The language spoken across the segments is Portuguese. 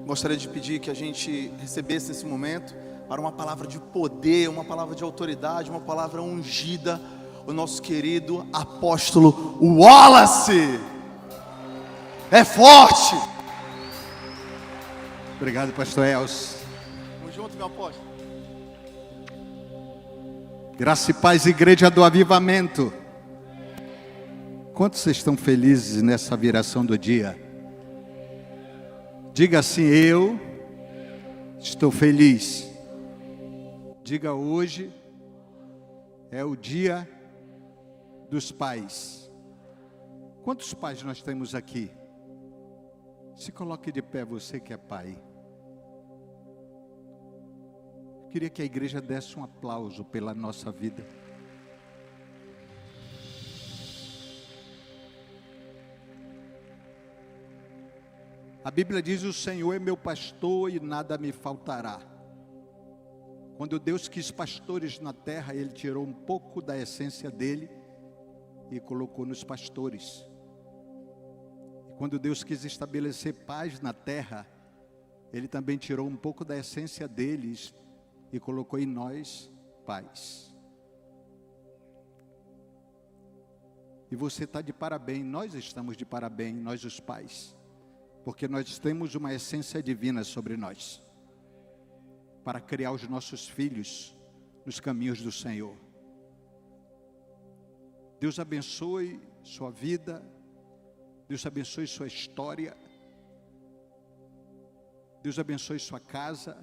Gostaria de pedir que a gente recebesse nesse momento para uma palavra de poder, uma palavra de autoridade, uma palavra ungida, o nosso querido apóstolo Wallace. É forte. Obrigado, pastor Elcio. Tamo junto, meu apóstolo. Graça e paz, igreja do avivamento. Quantos vocês estão felizes nessa viração do dia? Diga assim: eu estou feliz. Diga: hoje é o dia dos pais. Quantos pais nós temos aqui? Se coloque de pé, você que é pai. Eu queria que a igreja desse um aplauso pela nossa vida. A Bíblia diz: o Senhor é meu pastor e nada me faltará. Quando Deus quis pastores na terra, Ele tirou um pouco da essência dele e colocou nos pastores. E quando Deus quis estabelecer paz na terra, Ele também tirou um pouco da essência deles e colocou em nós paz. E você está de parabéns, nós estamos de parabéns, nós os pais, porque nós temos uma essência divina sobre nós, para criar os nossos filhos nos caminhos do Senhor. Deus abençoe sua vida, Deus abençoe sua história, Deus abençoe sua casa.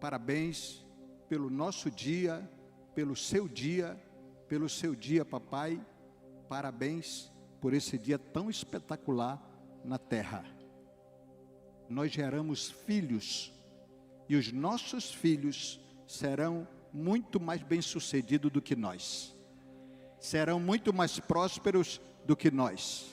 Parabéns pelo nosso dia, pelo seu dia, papai. Parabéns por esse dia tão espetacular na terra. Nós geramos filhos, e os nossos filhos serão muito mais bem-sucedidos do que nós, serão muito mais prósperos do que nós,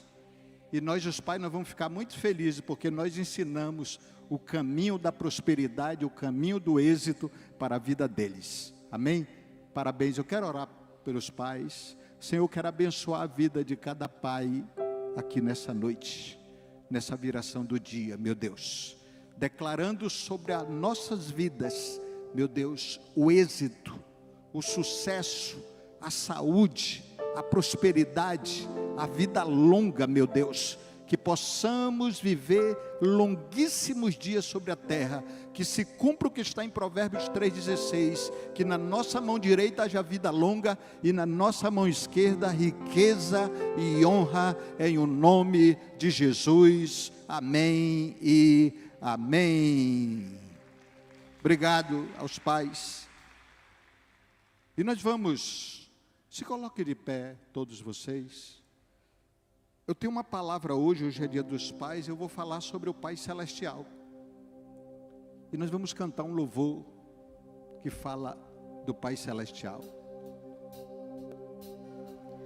e nós os pais nós vamos ficar muito felizes, porque nós ensinamos o caminho da prosperidade, o caminho do êxito para a vida deles, amém? Parabéns. Eu quero orar pelos pais. Senhor, eu quero abençoar a vida de cada pai aqui nessa noite, nessa viração do dia, meu Deus, declarando sobre as nossas vidas, meu Deus, o êxito, o sucesso, a saúde, a prosperidade, a vida longa, meu Deus, que possamos viver longuíssimos dias sobre a terra, que se cumpra o que está em Provérbios 3,16, que na nossa mão direita haja vida longa, e na nossa mão esquerda riqueza e honra, em o nome de Jesus, amém e amém. Obrigado aos pais. E nós vamos, se coloque de pé todos vocês. Eu tenho uma palavra hoje é dia dos pais, eu vou falar sobre o Pai Celestial. E nós vamos cantar um louvor que fala do Pai Celestial.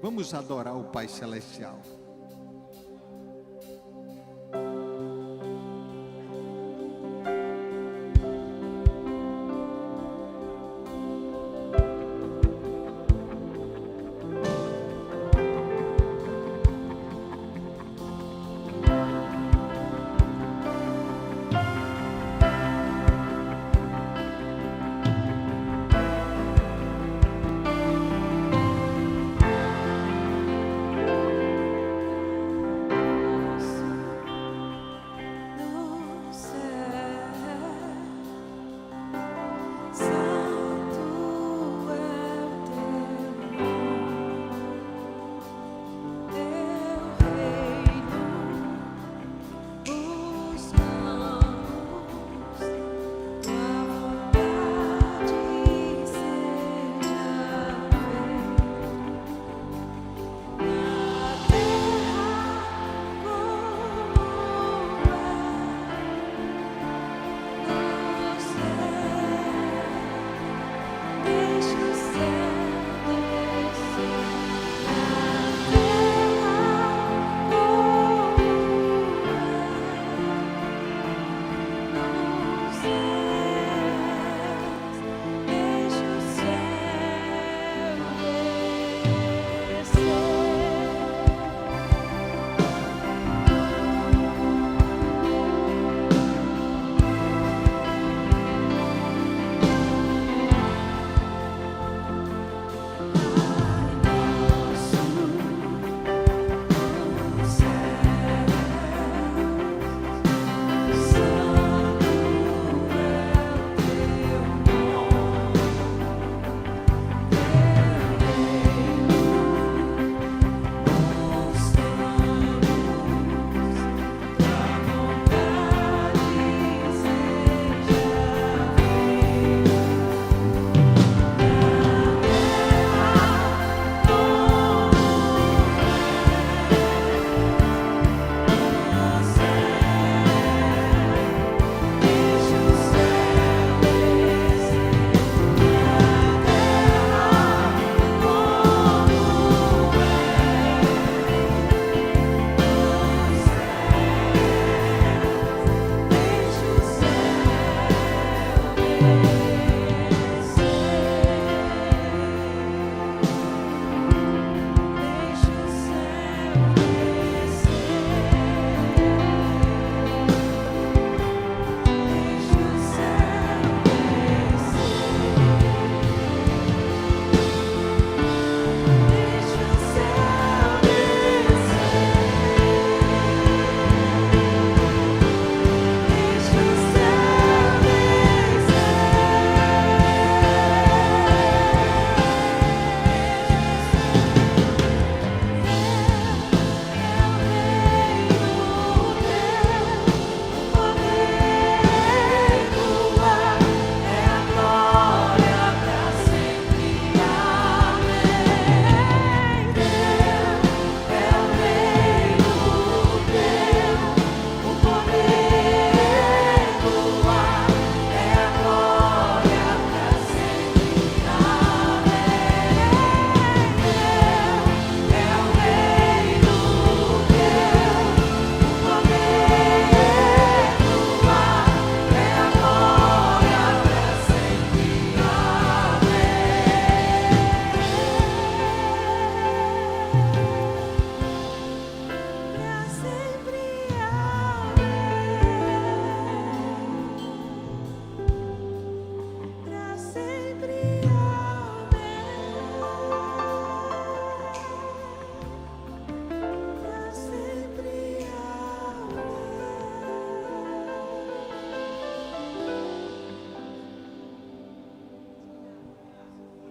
Vamos adorar o Pai Celestial.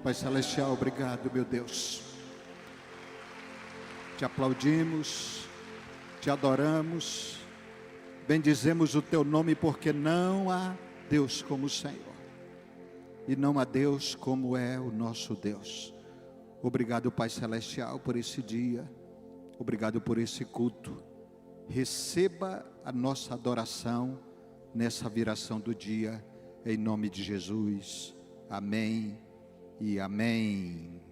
Pai Celestial, obrigado, meu Deus. Te aplaudimos, te adoramos, bendizemos o teu nome, porque não há Deus como o Senhor, e não há Deus como é o nosso Deus. Obrigado, Pai Celestial, por esse dia, obrigado por esse culto. Receba a nossa adoração nessa viração do dia, em nome de Jesus. Amém e amém.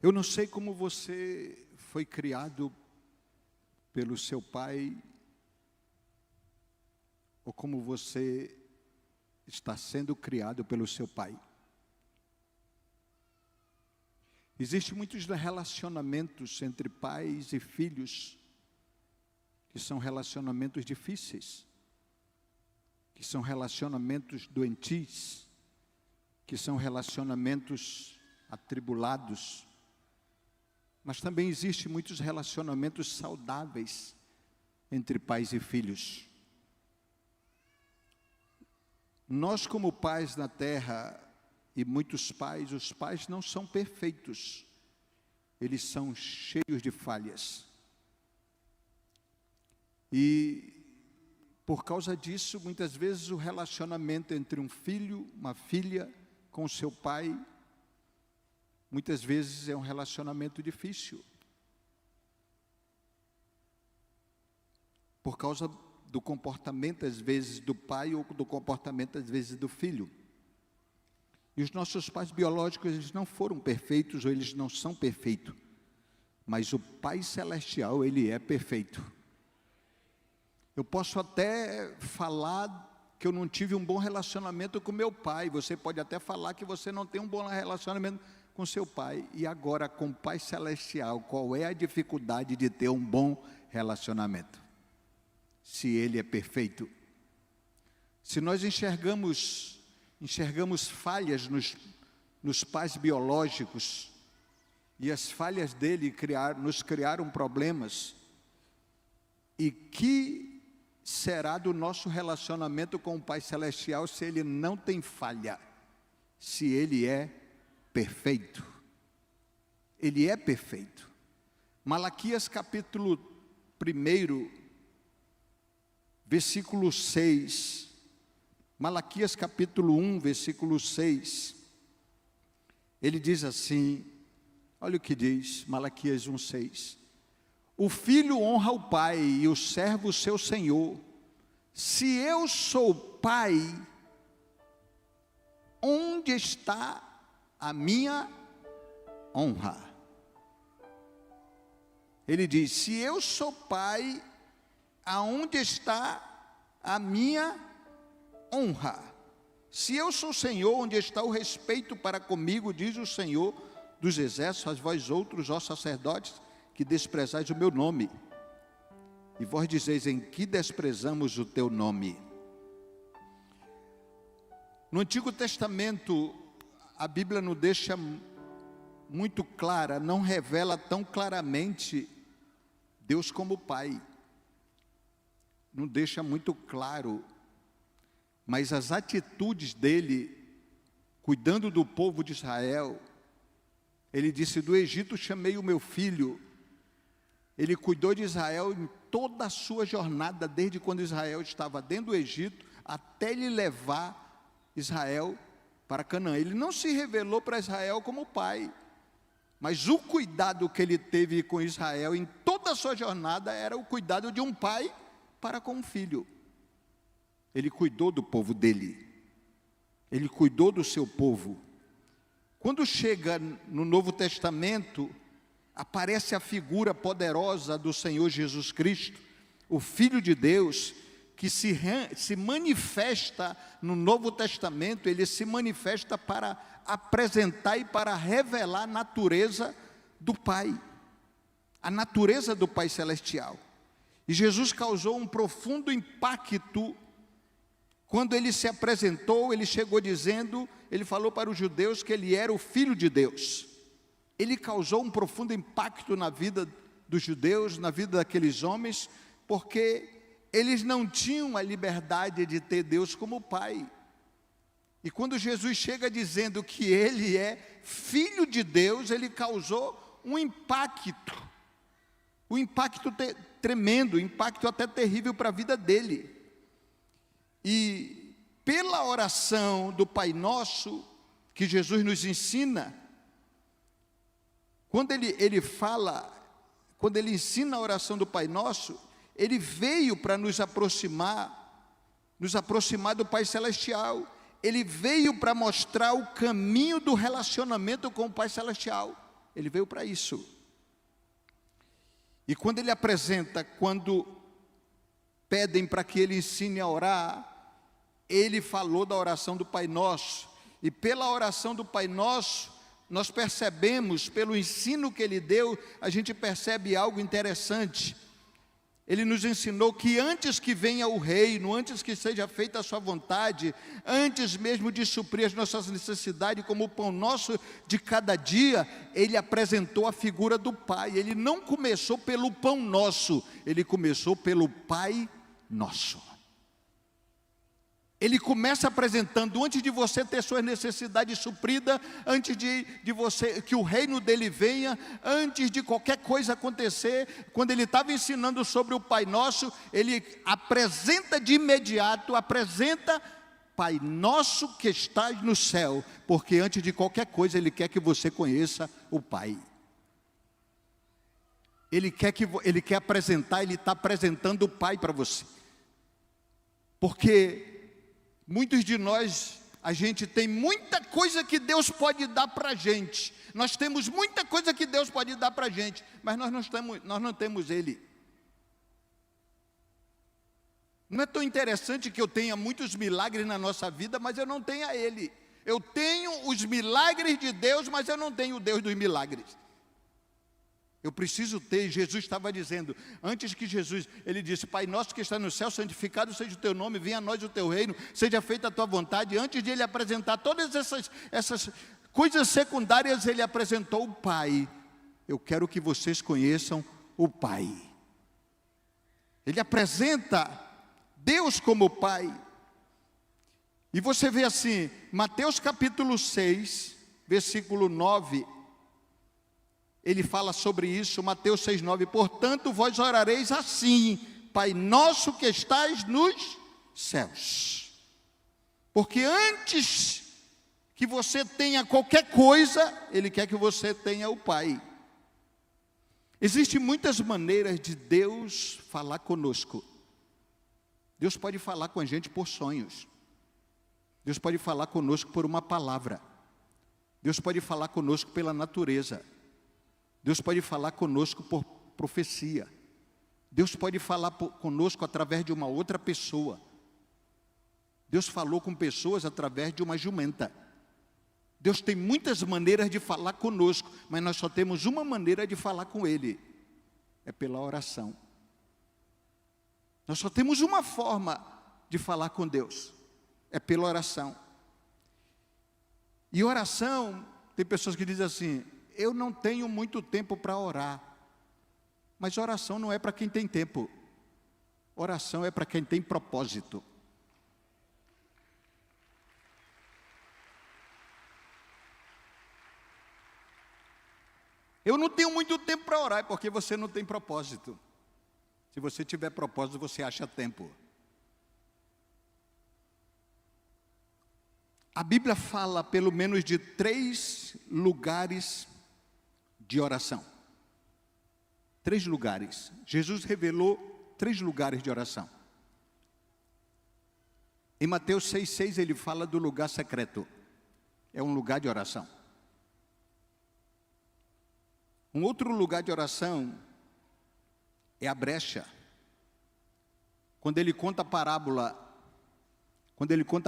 Eu não sei como você foi criado pelo seu pai, ou como você está sendo criado pelo seu pai. Existem muitos relacionamentos entre pais e filhos que são relacionamentos difíceis, que são relacionamentos doentios, que são relacionamentos atribulados. Mas também existem muitos relacionamentos saudáveis entre pais e filhos. Nós, como pais na terra, e muitos pais, os pais não são perfeitos, eles são cheios de falhas. E por causa disso, muitas vezes o relacionamento entre um filho, uma filha, com seu pai, muitas vezes é um relacionamento difícil. Por causa do comportamento, às vezes, do pai, ou do comportamento, às vezes, do filho. E os nossos pais biológicos, eles não foram perfeitos, ou eles não são perfeitos. Mas o Pai Celestial, Ele é perfeito. Eu posso até falar que eu não tive um bom relacionamento com meu pai. Você pode até falar que você não tem um bom relacionamento com seu pai. E agora, com o Pai Celestial, qual é a dificuldade de ter um bom relacionamento? Se Ele é perfeito. Se nós enxergamos falhas nos pais biológicos, e as falhas dele nos criaram problemas, e que será do nosso relacionamento com o Pai Celestial se Ele não tem falha, se Ele é perfeito? Ele é perfeito. Malaquias capítulo 1, versículo 6, Malaquias capítulo 1, versículo 6, ele diz assim, olha o que diz, Malaquias 1, 6. O filho honra o pai e o servo o seu senhor. Se eu sou pai, onde está a minha honra? Ele diz, se eu sou pai, aonde está a minha honra? Se eu sou Senhor, onde está o respeito para comigo, diz o Senhor dos exércitos, vós outros, ó sacerdotes, que desprezais o meu nome. E vós dizeis, em que desprezamos o teu nome? No Antigo Testamento, a Bíblia não deixa muito clara, não revela tão claramente Deus como Pai. Não deixa muito claro, mas as atitudes dele, cuidando do povo de Israel, ele disse, do Egito chamei o meu filho. Ele cuidou de Israel em toda a sua jornada, desde quando Israel estava dentro do Egito, até ele levar Israel para Canaã. Ele não se revelou para Israel como pai, mas o cuidado que ele teve com Israel em toda a sua jornada era o cuidado de um pai para com um filho. Ele cuidou do povo dele, ele cuidou do seu povo. Quando chega no Novo Testamento, aparece a figura poderosa do Senhor Jesus Cristo, o Filho de Deus, que se manifesta no Novo Testamento. Ele se manifesta para apresentar e para revelar a natureza do Pai, a natureza do Pai Celestial. E Jesus causou um profundo impacto. Quando ele se apresentou, ele chegou dizendo, ele falou para os judeus que ele era o Filho de Deus. Ele causou um profundo impacto na vida dos judeus, na vida daqueles homens, porque eles não tinham a liberdade de ter Deus como Pai. E quando Jesus chega dizendo que Ele é Filho de Deus, Ele causou um impacto tremendo, um impacto até terrível para a vida dele. E pela oração do Pai Nosso, que Jesus nos ensina, quando ele ensina a oração do Pai Nosso, Ele veio para nos aproximar do Pai Celestial. Ele veio para mostrar o caminho do relacionamento com o Pai Celestial. Ele veio para isso. E quando quando pedem para que ele ensine a orar, ele falou da oração do Pai Nosso. E pela oração do Pai Nosso, nós percebemos, pelo ensino que ele deu, a gente percebe algo interessante. Ele nos ensinou que antes que venha o reino, antes que seja feita a sua vontade, antes mesmo de suprir as nossas necessidades como o pão nosso de cada dia, Ele apresentou a figura do Pai. Ele não começou pelo pão nosso, Ele começou pelo Pai Nosso. Ele começa apresentando, antes de você ter suas necessidades supridas, antes de você, que o reino dele venha, antes de qualquer coisa acontecer, quando ele estava ensinando sobre o Pai Nosso, ele apresenta de imediato, Pai Nosso que estás no céu, porque antes de qualquer coisa ele quer que você conheça o Pai. Ele quer apresentar, ele está apresentando o Pai para você. Porque muitos de nós, a gente tem muita coisa que Deus pode dar para a gente. Nós temos muita coisa que Deus pode dar para a gente, mas nós não temos Ele. Não é tão interessante que eu tenha muitos milagres na nossa vida, mas eu não tenha Ele. Eu tenho os milagres de Deus, mas eu não tenho o Deus dos milagres. Eu preciso ter. Jesus estava dizendo, antes que Jesus, ele disse, Pai Nosso que está no céu, santificado seja o teu nome, venha a nós o teu reino, seja feita a tua vontade. Antes de ele apresentar todas essas coisas secundárias, ele apresentou o Pai. Eu quero que vocês conheçam o Pai. Ele apresenta Deus como Pai. E você vê assim, Mateus capítulo 6, versículo 9, ele fala sobre isso, Mateus 6,9, portanto vós orareis assim, Pai Nosso que estais nos céus. Porque antes que você tenha qualquer coisa, Ele quer que você tenha o Pai. Existem muitas maneiras de Deus falar conosco. Deus pode falar com a gente por sonhos. Deus pode falar conosco por uma palavra. Deus pode falar conosco pela natureza. Deus pode falar conosco por profecia. Deus pode falar conosco através de uma outra pessoa. Deus falou com pessoas através de uma jumenta. Deus tem muitas maneiras de falar conosco, mas nós só temos uma maneira de falar com Ele. É pela oração. Nós só temos uma forma de falar com Deus. É pela oração. E oração, tem pessoas que dizem assim, eu não tenho muito tempo para orar. Mas oração não é para quem tem tempo. Oração é para quem tem propósito. Eu não tenho muito tempo para orar, é porque você não tem propósito. Se você tiver propósito, você acha tempo. A Bíblia fala pelo menos de 3 lugares de oração. 3 lugares. Jesus revelou 3 lugares de oração. Em Mateus 6,6 ele fala do lugar secreto. É um lugar de oração. Um outro lugar de oração é a brecha. Quando ele conta a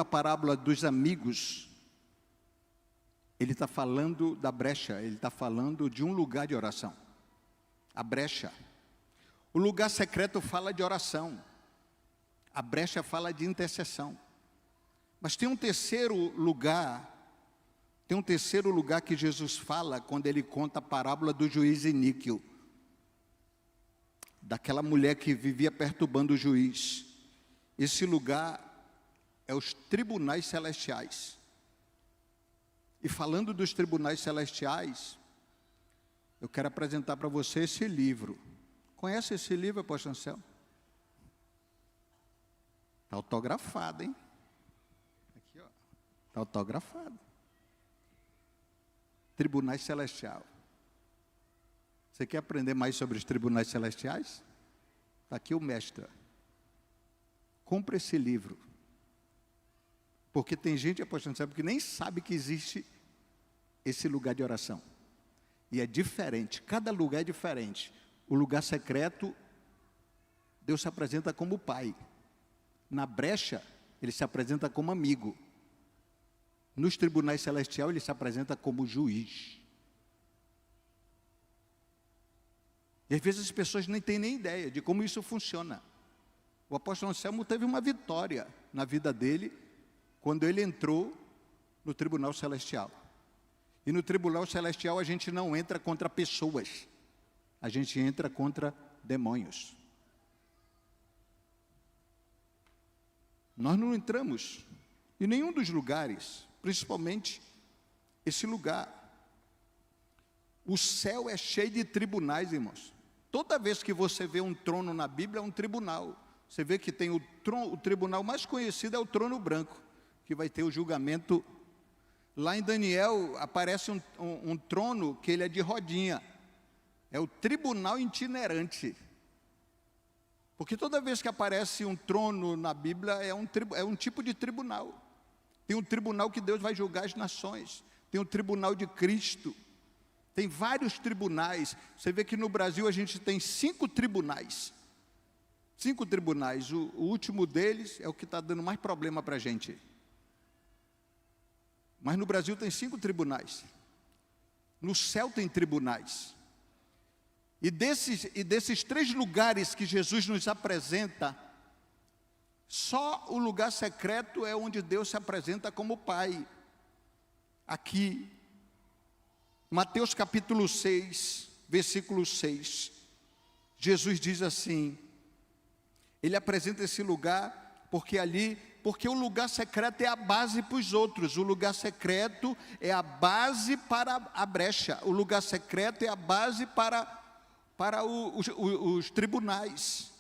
parábola dos amigos, ele está falando da brecha, ele está falando de um lugar de oração. A brecha. O lugar secreto fala de oração. A brecha fala de intercessão. Mas tem um terceiro lugar que Jesus fala quando ele conta a parábola do juiz iníquo. daquela mulher que vivia perturbando o juiz. Esse lugar é os tribunais celestiais. E falando dos tribunais celestiais, eu quero apresentar para você esse livro. Conhece esse livro, apóstolo Anselmo? Está autografado, hein? Aqui, ó. Está autografado. Tribunais Celestiais. Você quer aprender mais sobre os tribunais celestiais? Está aqui o mestre. Compre esse livro. Porque tem gente, apóstolo Anselmo, que nem sabe que existe esse lugar de oração. E é diferente, cada lugar é diferente. O lugar secreto, Deus se apresenta como Pai. Na brecha, Ele se apresenta como amigo. Nos tribunais celestiais, Ele se apresenta como juiz. E às vezes as pessoas nem têm nem ideia de como isso funciona. O apóstolo Anselmo teve uma vitória na vida dele, quando ele entrou no tribunal celestial. E no tribunal celestial a gente não entra contra pessoas, a gente entra contra demônios. Nós não entramos em nenhum dos lugares, principalmente esse lugar. O céu é cheio de tribunais, irmãos. Toda vez que você vê um trono na Bíblia, é um tribunal. Você vê que tem o tribunal mais conhecido é o trono branco, que vai ter o julgamento. Lá em Daniel aparece um trono que ele é de rodinha. É o tribunal itinerante. Porque toda vez que aparece um trono na Bíblia, é um tipo de tribunal. Tem um tribunal que Deus vai julgar as nações. Tem o tribunal de Cristo. Tem vários tribunais. Você vê que no Brasil a gente tem 5 tribunais. 5 tribunais. O último deles é o que está dando mais problema para a gente. Mas no Brasil tem 5 tribunais. No céu tem tribunais. E desses 3 lugares que Jesus nos apresenta, só o lugar secreto é onde Deus se apresenta como Pai. Aqui, Mateus capítulo 6, versículo 6, Jesus diz assim, Ele apresenta esse lugar, porque o lugar secreto é a base para os outros, o lugar secreto é a base para a brecha, o lugar secreto é a base para os tribunais,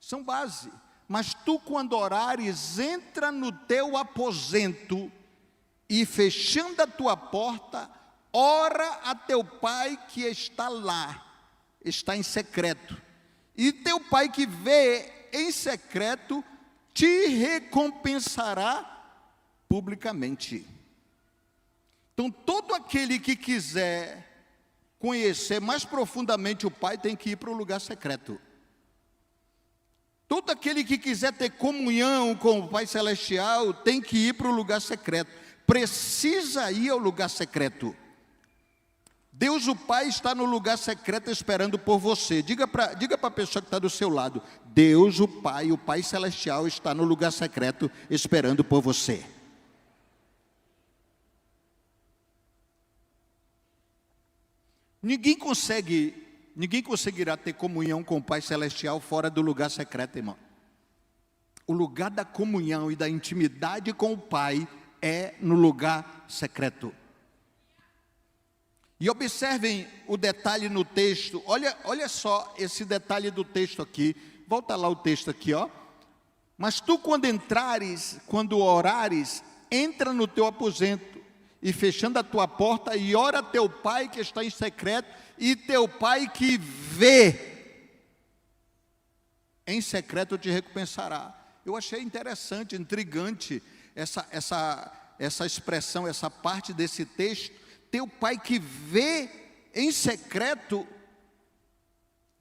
são base. Mas tu, quando orares, entra no teu aposento e, fechando a tua porta, ora a teu Pai que está lá, está em secreto, e teu Pai que vê em secreto te recompensará publicamente. Então, todo aquele que quiser conhecer mais profundamente o Pai tem que ir para o lugar secreto. Todo aquele que quiser ter comunhão com o Pai Celestial tem que ir para o lugar secreto. Precisa ir ao lugar secreto. Deus o Pai está no lugar secreto esperando por você. Diga para a pessoa que está do seu lado: Deus o Pai Celestial está no lugar secreto esperando por você. Ninguém conseguirá ter comunhão com o Pai Celestial fora do lugar secreto, irmão. O lugar da comunhão e da intimidade com o Pai é no lugar secreto. E observem o detalhe no texto. Olha só esse detalhe do texto aqui. Volta lá o texto aqui, ó. Mas tu, quando orares, entra no teu aposento e, fechando a tua porta, e ora a teu Pai que está em secreto, e teu Pai que vê em secreto te recompensará. Eu achei interessante, intrigante essa expressão, essa parte desse texto. Teu Pai que vê em secreto.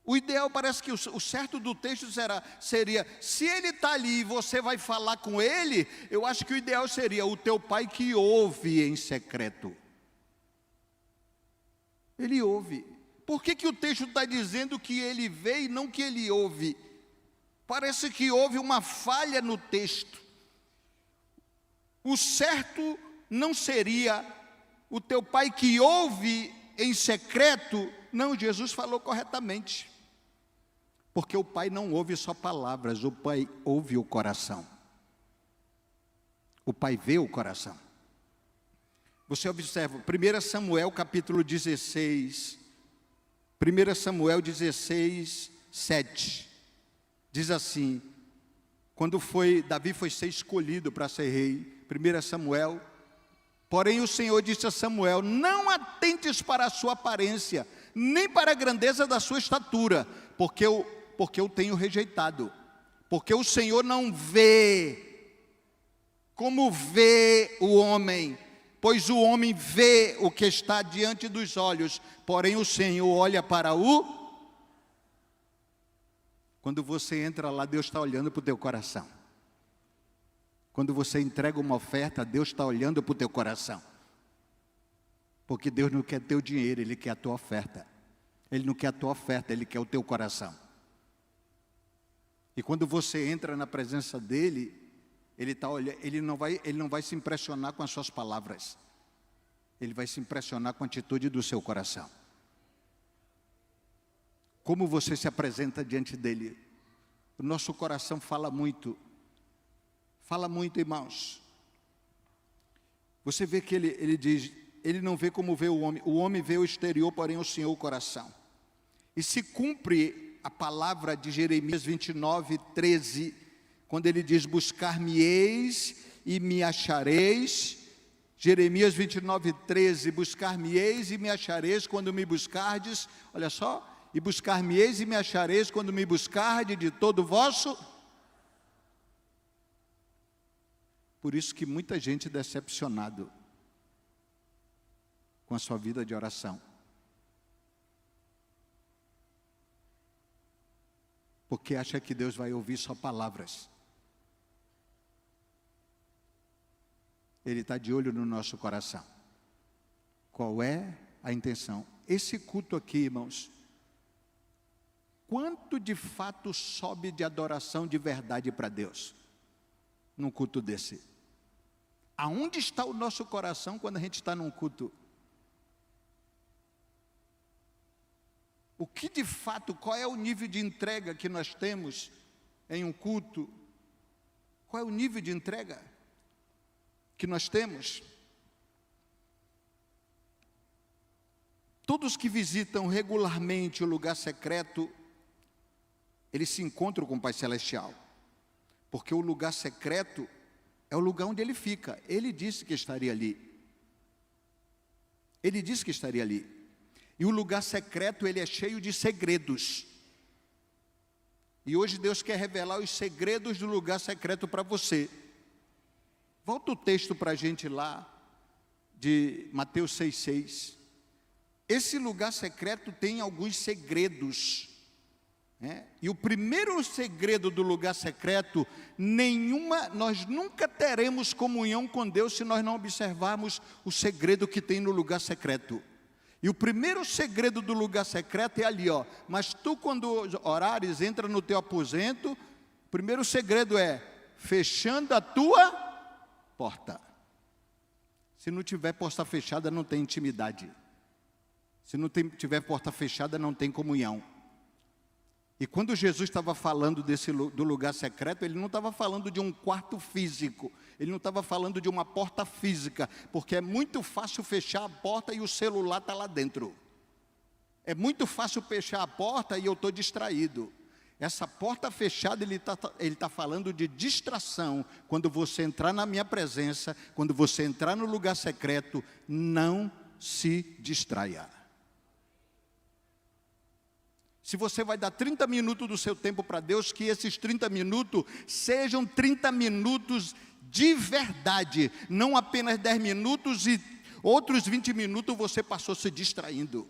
O ideal, parece que o certo do texto seria, se Ele está ali e você vai falar com Ele, eu acho que o ideal seria o teu Pai que ouve em secreto. Ele ouve. Por que o texto está dizendo que Ele vê e não que Ele ouve? Parece que houve uma falha no texto. O certo não seria o teu Pai que ouve em secreto. Não, Jesus falou corretamente. Porque o Pai não ouve só palavras, o Pai ouve o coração. O Pai vê o coração. Você observa, 1 Samuel capítulo 16, 1 Samuel 16, 7, diz assim, quando Davi foi ser escolhido para ser rei, 1 Samuel, porém o Senhor disse a Samuel, não atentes para a sua aparência, nem para a grandeza da sua estatura, porque eu tenho rejeitado, porque o Senhor não vê como vê o homem, pois o homem vê o que está diante dos olhos, porém o Senhor olha para o... Quando você entra lá, Deus está olhando para o teu coração. Quando você entrega uma oferta, Deus está olhando para o teu coração. Porque Deus não quer teu dinheiro, Ele quer a tua oferta. Ele não quer a tua oferta, Ele quer o teu coração. E quando você entra na presença dEle, Ele não vai se impressionar com as suas palavras. Ele vai se impressionar com a atitude do seu coração. Como você se apresenta diante dEle? O nosso coração fala muito. Fala muito, irmãos. Você vê que ele diz, ele não vê como vê o homem vê o exterior, porém o Senhor o coração. E se cumpre a palavra de Jeremias 29, 13, quando ele diz, buscar-me-eis e me achareis. Jeremias 29, 13, buscar-me-eis e me achareis quando me buscardes, olha só, e buscar-me-eis e me achareis quando me buscardes de todo o vosso. Por isso que muita gente é decepcionado com a sua vida de oração. Porque acha que Deus vai ouvir só palavras. Ele está de olho no nosso coração. Qual é a intenção? Esse culto aqui, irmãos, quanto de fato sobe de adoração de verdade para Deus? Num culto desse. Aonde está o nosso coração quando a gente está num culto? O que de fato, qual é o nível de entrega que nós temos em um culto? Qual é o nível de entrega que nós temos? Todos que visitam regularmente o lugar secreto, eles se encontram com o Pai Celestial. Porque o lugar secreto é o lugar onde Ele fica. Ele disse que estaria ali. Ele disse que estaria ali. E o lugar secreto, ele é cheio de segredos. E hoje Deus quer revelar os segredos do lugar secreto para você. Volta o texto para a gente lá, de Mateus 6,6. Esse lugar secreto tem alguns segredos. E o primeiro segredo do lugar secreto, nós nunca teremos comunhão com Deus se nós não observarmos o segredo que tem no lugar secreto. E o primeiro segredo do lugar secreto é ali, ó. Mas tu, quando orares, entra no teu aposento. O primeiro segredo é fechando a tua porta. Se não tiver porta fechada, não tem intimidade. Se não tiver porta fechada, não tem comunhão. E quando Jesus estava falando do lugar secreto, Ele não estava falando de um quarto físico, Ele não estava falando de uma porta física, porque é muito fácil fechar a porta e o celular está lá dentro. É muito fácil fechar a porta e eu estou distraído. Essa porta fechada, Ele tá falando de distração. Quando você entrar na minha presença, quando você entrar no lugar secreto, não se distraia. Se você vai dar 30 minutos do seu tempo para Deus, que esses 30 minutos sejam 30 minutos de verdade, não apenas 10 minutos e outros 20 minutos você passou se distraindo.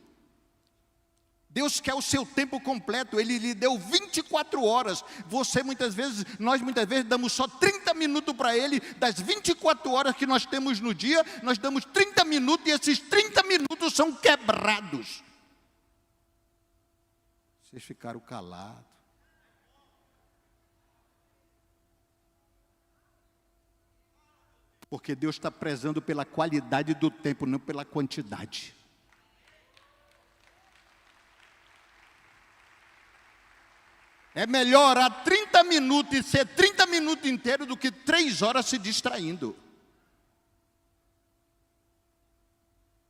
Deus quer o seu tempo completo, Ele lhe deu 24 horas, nós muitas vezes damos só 30 minutos para Ele, das 24 horas que nós temos no dia, nós damos 30 minutos e esses 30 minutos são quebrados. Vocês ficaram calados. Porque Deus está prezando pela qualidade do tempo, não pela quantidade. É melhor orar 30 minutos e ser 30 minutos inteiros do que 3 horas se distraindo.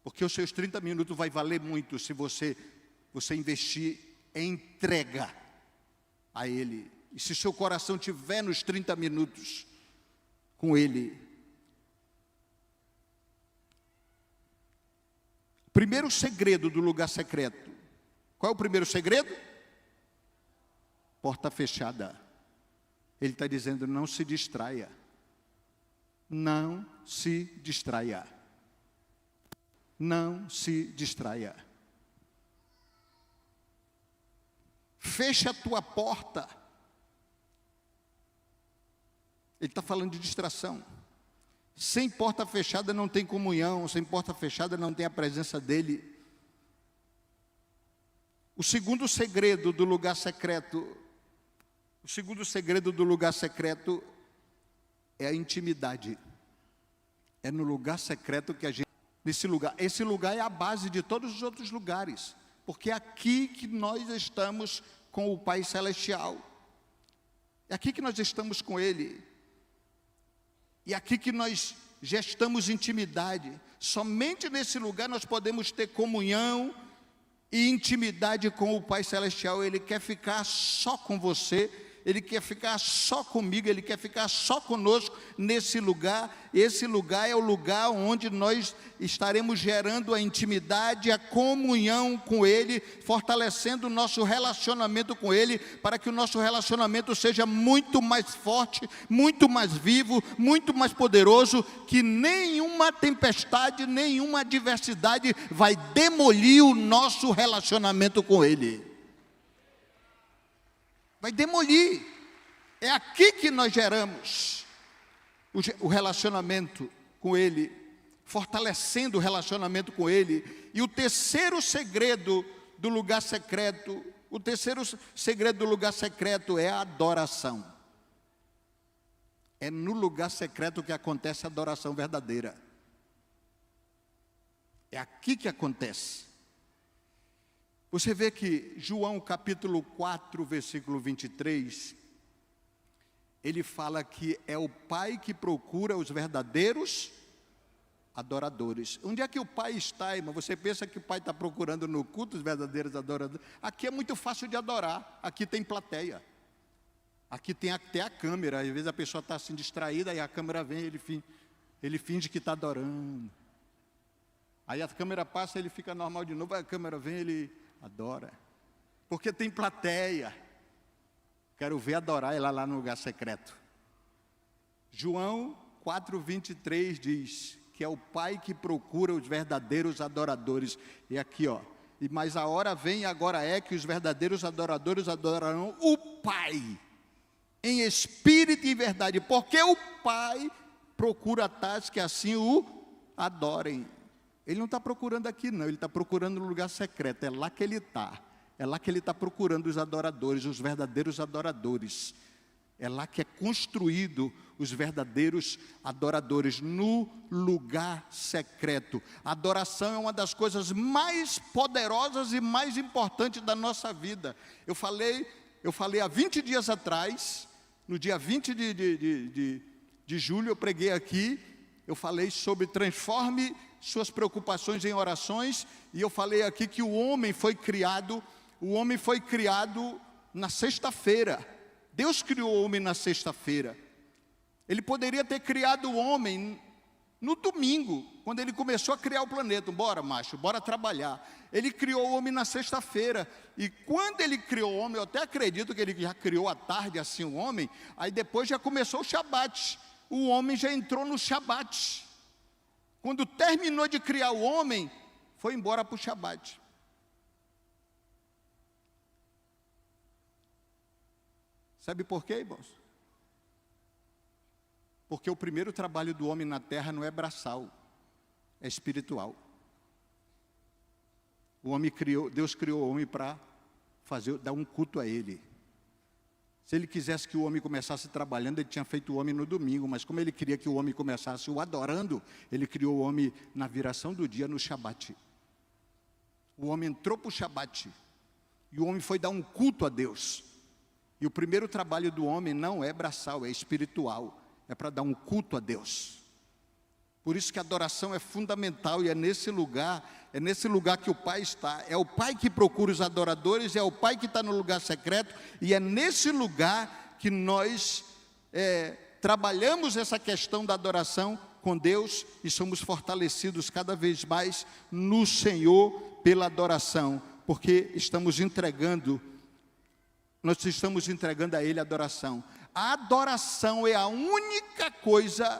Porque os seus 30 minutos vai valer muito se você investir em entrega a Ele. E se seu coração estiver nos 30 minutos com Ele. Primeiro segredo do lugar secreto. Qual é o primeiro segredo? Porta fechada. Ele está dizendo, não se distraia. Não se distraia. Não se distraia. Fecha a tua porta. Ele está falando de distração. Sem porta fechada não tem comunhão, sem porta fechada não tem a presença dEle. O segundo segredo do lugar secreto, é a intimidade. É no lugar secreto que a gente... Esse lugar é a base de todos os outros lugares, porque é aqui que nós estamos com o Pai Celestial, é aqui que nós estamos com Ele, e é aqui que nós gestamos intimidade. Somente nesse lugar nós podemos ter comunhão e intimidade com o Pai Celestial. Ele quer ficar só com você, Ele quer ficar só comigo, Ele quer ficar só conosco nesse lugar. Esse lugar é o lugar onde nós estaremos gerando a intimidade, a comunhão com Ele, fortalecendo o nosso relacionamento com Ele, para que o nosso relacionamento seja muito mais forte, muito mais vivo, muito mais poderoso, que nenhuma tempestade, nenhuma adversidade vai demolir o nosso relacionamento com Ele. Vai demolir. É aqui que nós geramos o relacionamento com Ele, fortalecendo o relacionamento com Ele. E o terceiro segredo do lugar secreto, é a adoração. É no lugar secreto que acontece a adoração verdadeira. É aqui que acontece. Você vê que João capítulo 4, versículo 23, ele fala que é o Pai que procura os verdadeiros adoradores. Onde é que o Pai está, irmão? Você pensa que o Pai está procurando no culto os verdadeiros adoradores? Aqui é muito fácil de adorar, aqui tem plateia. Aqui tem até a câmera, às vezes a pessoa está assim distraída, aí a câmera vem, ele finge que está adorando. Aí a câmera passa, ele fica normal de novo, aí a câmera vem, ele adora. Porque tem plateia. Quero ver adorar ela lá no lugar secreto. João 4:23 diz que é o Pai que procura os verdadeiros adoradores. E aqui, ó. Mas a hora vem e agora é que os verdadeiros adoradores adorarão o Pai em espírito e verdade, porque o Pai procura tais que assim o adorem. Ele não está procurando aqui não, ele está procurando no lugar secreto, é lá que ele está. É lá que ele está procurando os adoradores, os verdadeiros adoradores. É lá que é construído os verdadeiros adoradores, no lugar secreto. A adoração é uma das coisas mais poderosas e mais importantes da nossa vida. Eu falei há 20 dias atrás, no dia 20 de julho, eu preguei aqui, eu falei sobre transforme suas preocupações em orações, e eu falei aqui que o homem foi criado na sexta-feira. Deus criou o homem na sexta-feira. Ele poderia ter criado o homem no domingo, quando ele começou a criar o planeta. Bora, macho, bora trabalhar. Ele criou o homem na sexta-feira. E quando ele criou o homem, eu até acredito que ele já criou à tarde assim o homem, aí depois já começou o Shabat. O homem já entrou no Shabat. Quando terminou de criar o homem, foi embora para o Shabat. Sabe por quê, irmãos? Porque o primeiro trabalho do homem na terra não é braçal, é espiritual. Deus criou o homem para dar um culto a Ele. Se Ele quisesse que o homem começasse trabalhando, Ele tinha feito o homem no domingo, mas como Ele queria que o homem começasse o adorando, Ele criou o homem na viração do dia, no Shabat. O homem entrou para o Shabat, e o homem foi dar um culto a Deus. E o primeiro trabalho do homem não é braçal, é espiritual. É para dar um culto a Deus. Por isso que a adoração é fundamental e é nesse lugar que o Pai está. É o Pai que procura os adoradores, é o Pai que está no lugar secreto, e é nesse lugar que nós trabalhamos essa questão da adoração com Deus e somos fortalecidos cada vez mais no Senhor pela adoração, porque nós estamos entregando a Ele a adoração. A adoração é a única coisa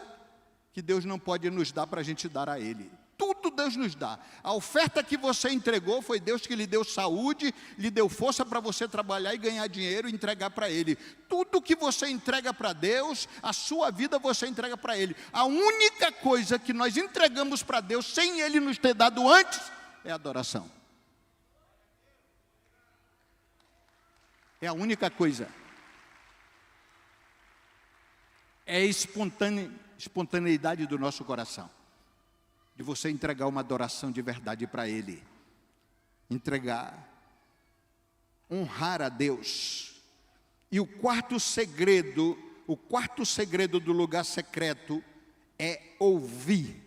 que Deus não pode nos dar para a gente dar a Ele. Tudo Deus nos dá. A oferta que você entregou foi Deus que lhe deu saúde, lhe deu força para você trabalhar e ganhar dinheiro e entregar para Ele. Tudo que você entrega para Deus, a sua vida você entrega para Ele. A única coisa que nós entregamos para Deus, sem Ele nos ter dado antes, é a adoração. É a única coisa. É a espontaneidade do nosso coração. De você entregar uma adoração de verdade para Ele. Entregar. Honrar a Deus. E o quarto segredo do lugar secreto é ouvir.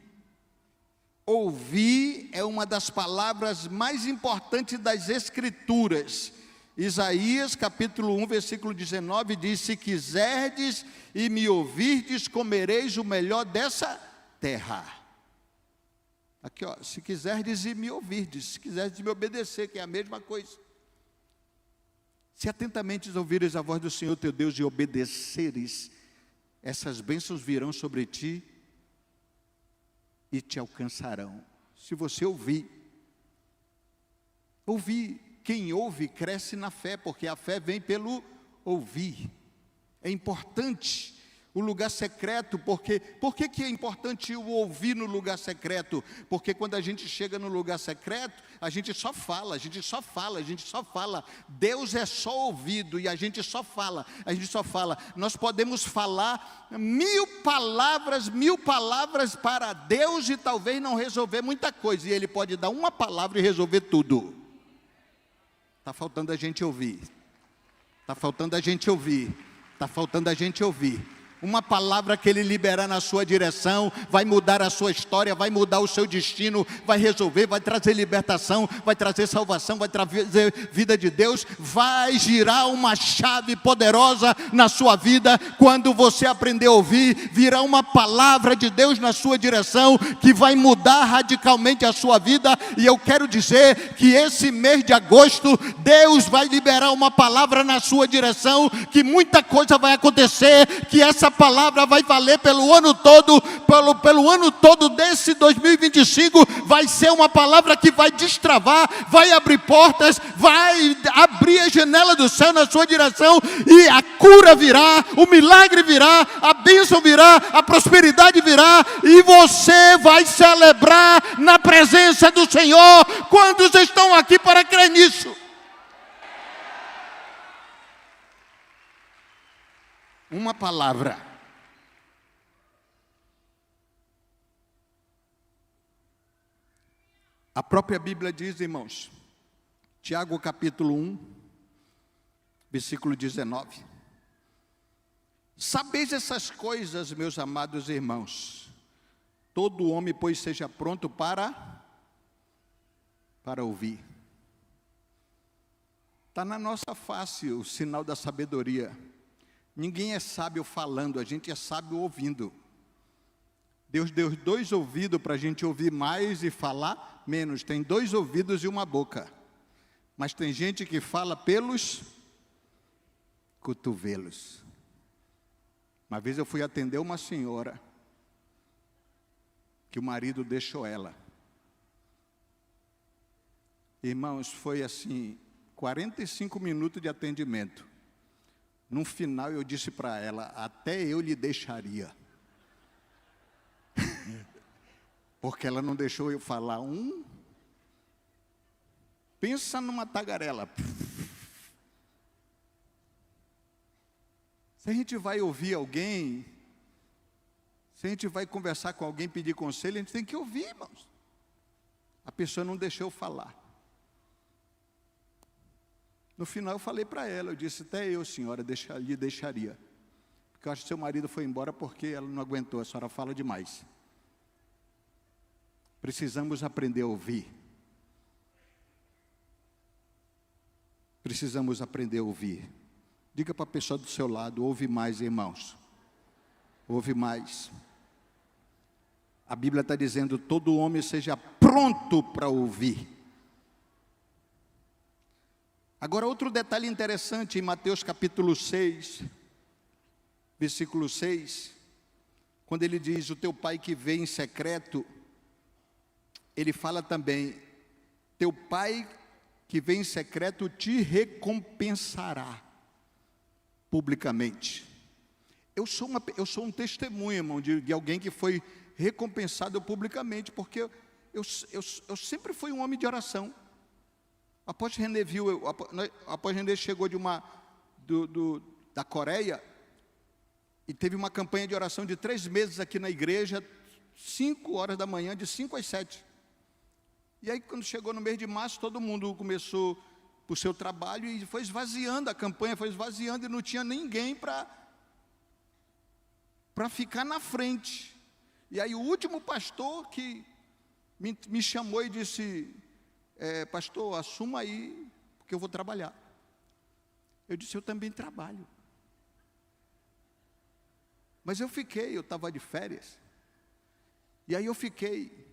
Ouvir é uma das palavras mais importantes das Escrituras. Isaías capítulo 1, versículo 19 diz: se quiserdes e me ouvirdes, comereis o melhor dessa terra. Aqui, ó, se quiserdes e me ouvirdes, se quiserdes me obedecer, que é a mesma coisa. Se atentamente ouvires a voz do Senhor teu Deus e obedeceres, essas bênçãos virão sobre ti e te alcançarão. Se você ouvir. Quem ouve cresce na fé, porque a fé vem pelo ouvir. É importante o lugar secreto, por que é importante o ouvir no lugar secreto? Porque quando a gente chega no lugar secreto, a gente só fala. Deus é só ouvido e a gente só fala. Nós podemos falar 1000 palavras para Deus e talvez não resolver muita coisa. E Ele pode dar uma palavra e resolver tudo. Está faltando a gente ouvir. Uma palavra que Ele liberar na sua direção vai mudar a sua história, vai mudar o seu destino, vai resolver, vai trazer libertação, vai trazer salvação, vai trazer vida de Deus, vai girar uma chave poderosa na sua vida. Quando você aprender a ouvir, virá uma palavra de Deus na sua direção que vai mudar radicalmente a sua vida. E eu quero dizer que esse mês de agosto, Deus vai liberar uma palavra na sua direção, que muita coisa vai acontecer, que essa palavra vai valer pelo ano todo, pelo ano todo desse 2025, vai ser uma palavra que vai destravar, vai abrir portas, vai abrir a janela do céu na sua direção, e a cura virá, o milagre virá, a bênção virá, a prosperidade virá, e você vai celebrar na presença do Senhor. Quantos estão aqui para crer nisso? Uma palavra. A própria Bíblia diz, irmãos, Tiago capítulo 1, versículo 19. Sabeis essas coisas, meus amados irmãos. Todo homem, pois, seja pronto para ouvir. Está na nossa face o sinal da sabedoria. Ninguém é sábio falando, a gente é sábio ouvindo. Deus deu 2 ouvidos para a gente ouvir mais e falar menos. Tem 2 ouvidos e uma boca. Mas tem gente que fala pelos cotovelos. Uma vez eu fui atender uma senhora, que o marido deixou ela. Irmãos, foi assim, 45 minutos de atendimento. No final eu disse para ela, até eu lhe deixaria. Porque ela não deixou eu falar Pensa numa tagarela. Se a gente vai ouvir alguém, se a gente vai conversar com alguém, pedir conselho, a gente tem que ouvir, irmãos. A pessoa não deixou eu falar. No final eu falei para ela, eu disse, até eu, senhora, lhe deixaria. Porque eu acho que seu marido foi embora porque ela não aguentou, a senhora fala demais. Precisamos aprender a ouvir. Precisamos aprender a ouvir. Diga para a pessoa do seu lado, ouve mais, irmãos. Ouve mais. A Bíblia está dizendo, todo homem seja pronto para ouvir. Agora, outro detalhe interessante, em Mateus capítulo 6, versículo 6, quando ele diz, o teu pai que vê em secreto, ele fala também, teu pai que vê em secreto te recompensará publicamente. Eu sou um testemunho, irmão, de alguém que foi recompensado publicamente, porque eu sempre fui um homem de oração. Após René chegou da Coreia, e teve uma campanha de oração de 3 meses aqui na igreja, 5 horas da manhã, de 5 às 7. E aí, quando chegou no mês de março, todo mundo começou para o seu trabalho e foi esvaziando, a campanha foi esvaziando e não tinha ninguém para ficar na frente. E aí o último pastor que me chamou e disse, pastor, assuma aí, porque eu vou trabalhar. Eu disse, eu também trabalho. Mas eu estava de férias. E aí eu fiquei.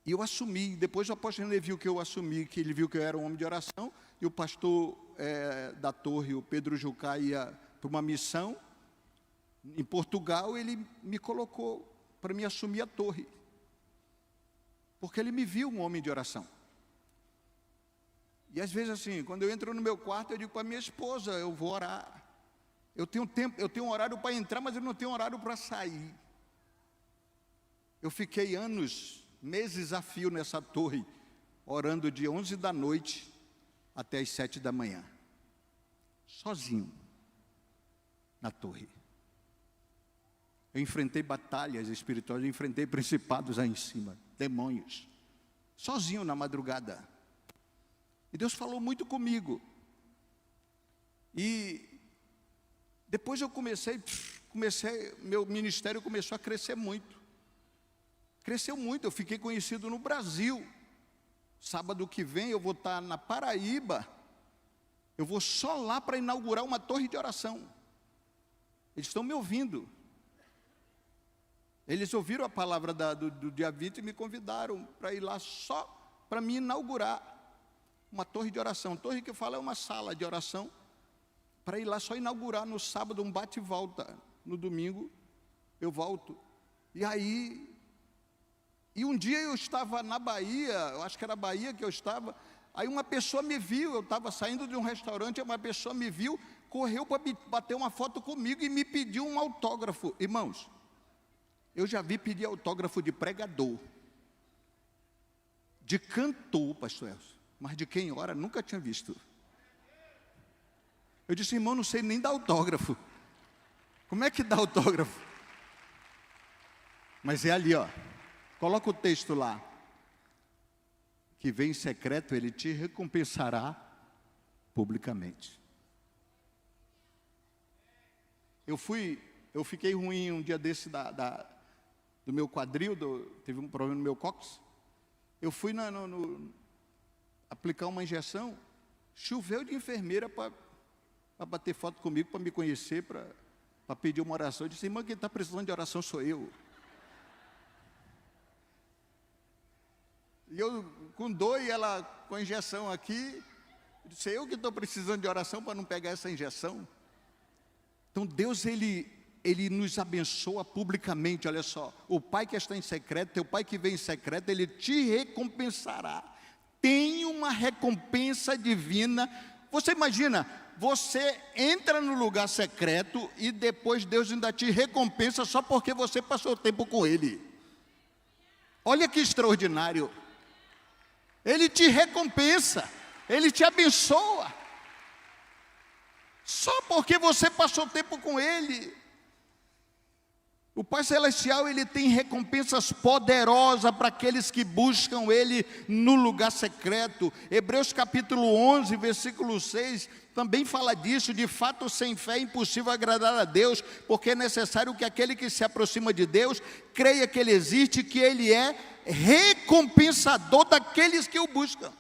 E eu assumi, depois o apóstolo René viu que eu assumi, que ele viu que eu era um homem de oração, e o pastor da torre, o Pedro Jucá, ia para uma missão em Portugal, ele me colocou para me assumir a torre, porque ele me viu um homem de oração. E às vezes assim, quando eu entro no meu quarto, eu digo para minha esposa, eu vou orar. Eu tenho tempo, eu tenho um horário para entrar, mas eu não tenho horário para sair. Eu fiquei meses a fio nessa torre, orando de 11 da noite até as 7 da manhã, sozinho, na torre. Eu enfrentei batalhas espirituais, eu enfrentei principados aí em cima, demônios, sozinho na madrugada. E Deus falou muito comigo. E depois eu meu ministério começou a crescer muito. Cresceu muito, eu fiquei conhecido no Brasil. Sábado que vem eu vou estar na Paraíba. Eu vou só lá para inaugurar uma torre de oração. Eles estão me ouvindo. Eles ouviram a palavra do dia 20 e me convidaram para ir lá só para me inaugurar uma torre de oração. Torre que eu falo é uma sala de oração. Para ir lá só inaugurar no sábado um bate e volta. No domingo eu volto. E um dia eu estava na Bahia, eu acho que era a Bahia que eu estava, aí uma pessoa me viu, eu estava saindo de um restaurante, uma pessoa me viu, correu para bater uma foto comigo e me pediu um autógrafo. Irmãos, eu já vi pedir autógrafo de pregador, de cantor, pastor Elcio, mas de quem ora, nunca tinha visto. Eu disse, irmão, não sei nem dar autógrafo. Como é que dá autógrafo? Mas é ali, ó. Coloca o texto lá. Que vem em secreto, ele te recompensará publicamente. Eu fiquei ruim um dia desse do meu quadril, teve um problema no meu cóccix. Eu fui aplicar uma injeção, choveu de enfermeira para bater foto comigo, para me conhecer, para pedir uma oração. Eu disse, irmã, quem está precisando de oração sou eu. E eu com dor e ela com a injeção aqui, eu disse, eu que estou precisando de oração para não pegar essa injeção. Então Deus, Ele nos abençoa publicamente, olha só. O Pai que está em secreto, teu Pai que vem em secreto, Ele te recompensará. Tem uma recompensa divina. Você imagina, você entra no lugar secreto e depois Deus ainda te recompensa só porque você passou tempo com Ele. Olha que extraordinário. Ele te recompensa, Ele te abençoa, só porque você passou tempo com Ele. O Pai Celestial, Ele tem recompensas poderosas para aqueles que buscam Ele no lugar secreto. Hebreus capítulo 11, versículo 6, também fala disso. De fato, sem fé é impossível agradar a Deus, porque é necessário que aquele que se aproxima de Deus, creia que Ele existe e que Ele é recompensador daqueles que o buscam.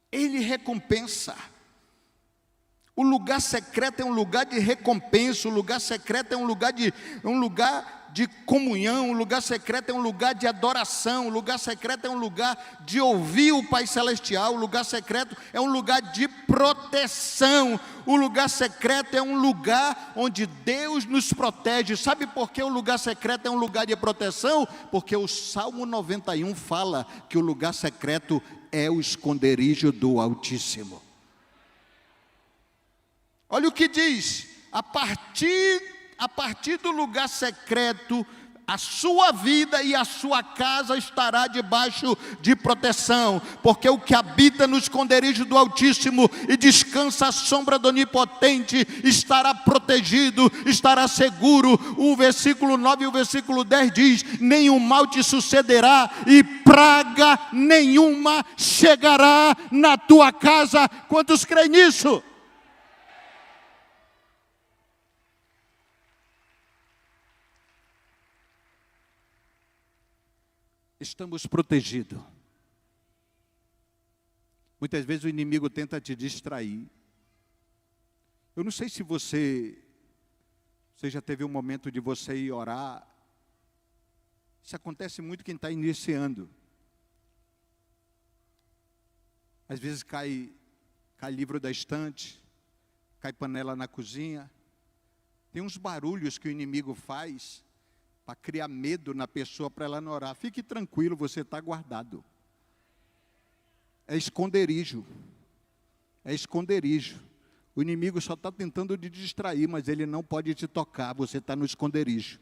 Ele recompensa. O lugar secreto é um lugar de recompensa, o lugar secreto é um lugar de comunhão, o lugar secreto é um lugar de adoração, o lugar secreto é um lugar de ouvir o Pai Celestial, o lugar secreto é um lugar de proteção, o lugar secreto é um lugar onde Deus nos protege. Sabe por que o lugar secreto é um lugar de proteção? Porque o Salmo 91 fala que o lugar secreto é o esconderijo do Altíssimo. Olha o que diz: a partir do lugar secreto, a sua vida e a sua casa estará debaixo de proteção, porque o que habita no esconderijo do Altíssimo e descansa à sombra do Onipotente estará protegido, estará seguro. O versículo 9 e o versículo 10 diz: nenhum mal te sucederá e praga nenhuma chegará na tua casa. Quantos creem nisso? Estamos protegidos. Muitas vezes o inimigo tenta te distrair. Eu não sei se você já teve um momento de você ir orar. Isso acontece muito quem está iniciando. Às vezes cai livro da estante, cai panela na cozinha. Tem uns barulhos que o inimigo faz para criar medo na pessoa, para ela não orar. Fique tranquilo, você está guardado. É esconderijo. É esconderijo. O inimigo só está tentando te distrair, mas ele não pode te tocar. Você está no esconderijo.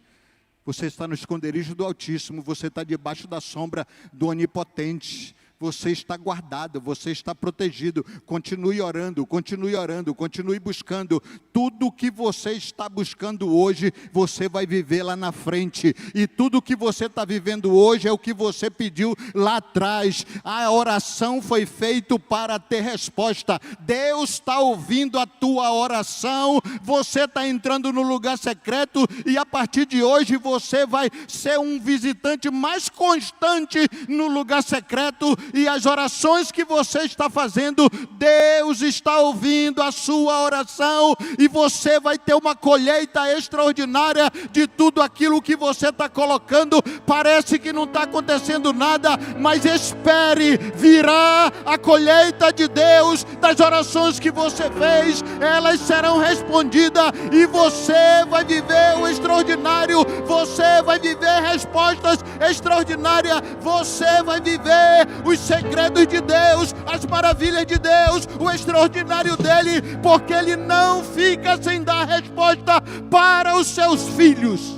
Você está no esconderijo do Altíssimo. Você está debaixo da sombra do Onipotente. Você está guardado, você está protegido. Continue orando, continue buscando. Tudo que você está buscando hoje, você vai viver lá na frente. E tudo que você está vivendo hoje é o que você pediu lá atrás. A oração foi feita para ter resposta. Deus está ouvindo a tua oração. Você está entrando no lugar secreto e a partir de hoje você vai ser um visitante mais constante no lugar secreto. E as orações que você está fazendo, Deus está ouvindo a sua oração, e você vai ter uma colheita extraordinária de tudo aquilo que você está colocando. Parece que não está acontecendo nada, mas espere, virá a colheita de Deus. Das orações que você fez, elas serão respondidas, e você vai viver o extraordinário, você vai viver respostas extraordinárias, você vai viver os segredos de Deus, as maravilhas de Deus, o extraordinário dele, porque ele não fica sem dar resposta para os seus filhos.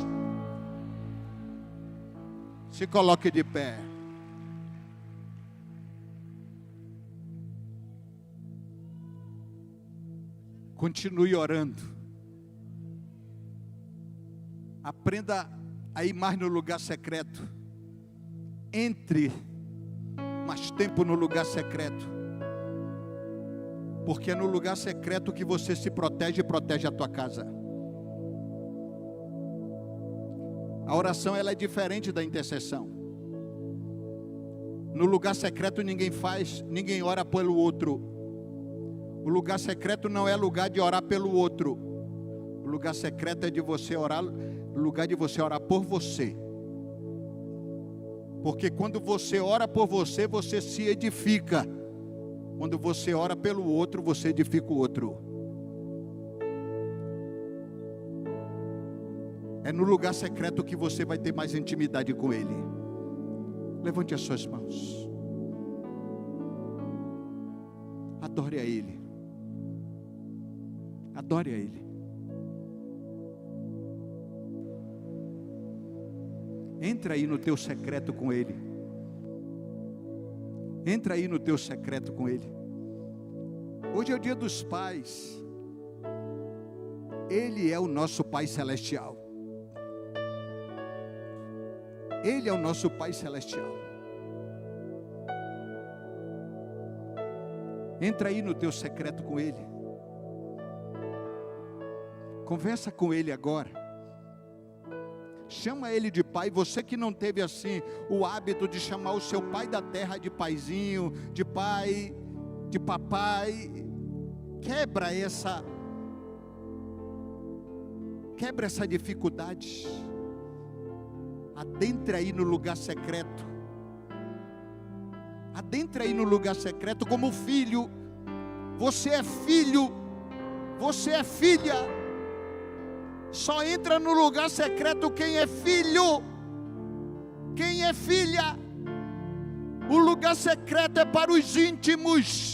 Se coloque de pé. Continue orando. Aprenda a ir mais no lugar secreto. Entre mais tempo no lugar secreto, porque é no lugar secreto que você se protege e protege a tua casa. A oração, ela é diferente da intercessão. No lugar secreto ninguém ora pelo outro. O lugar secreto não é lugar de orar pelo outro. O lugar secreto é de você orar, lugar de você orar por você. Porque quando você ora por você, você se edifica. Quando você ora pelo outro, você edifica o outro. É no lugar secreto que você vai ter mais intimidade com Ele. Levante as suas mãos. Adore a Ele. Adore a Ele. Entra aí no teu secreto com Ele. Entra aí no teu secreto com Ele. Hoje é o dia dos pais. Ele é o nosso Pai Celestial. Ele é o nosso Pai Celestial. Entra aí no teu secreto com Ele. Conversa com Ele agora. Chama Ele de Pai. Você que não teve assim o hábito de chamar o seu pai da terra de paizinho, de pai, de papai. Quebra essa dificuldade. Adentra aí no lugar secreto. Adentra aí no lugar secreto como filho. Você é filho. Você é filha. Só entra no lugar secreto quem é filho. Quem é filha. O lugar secreto é para os íntimos.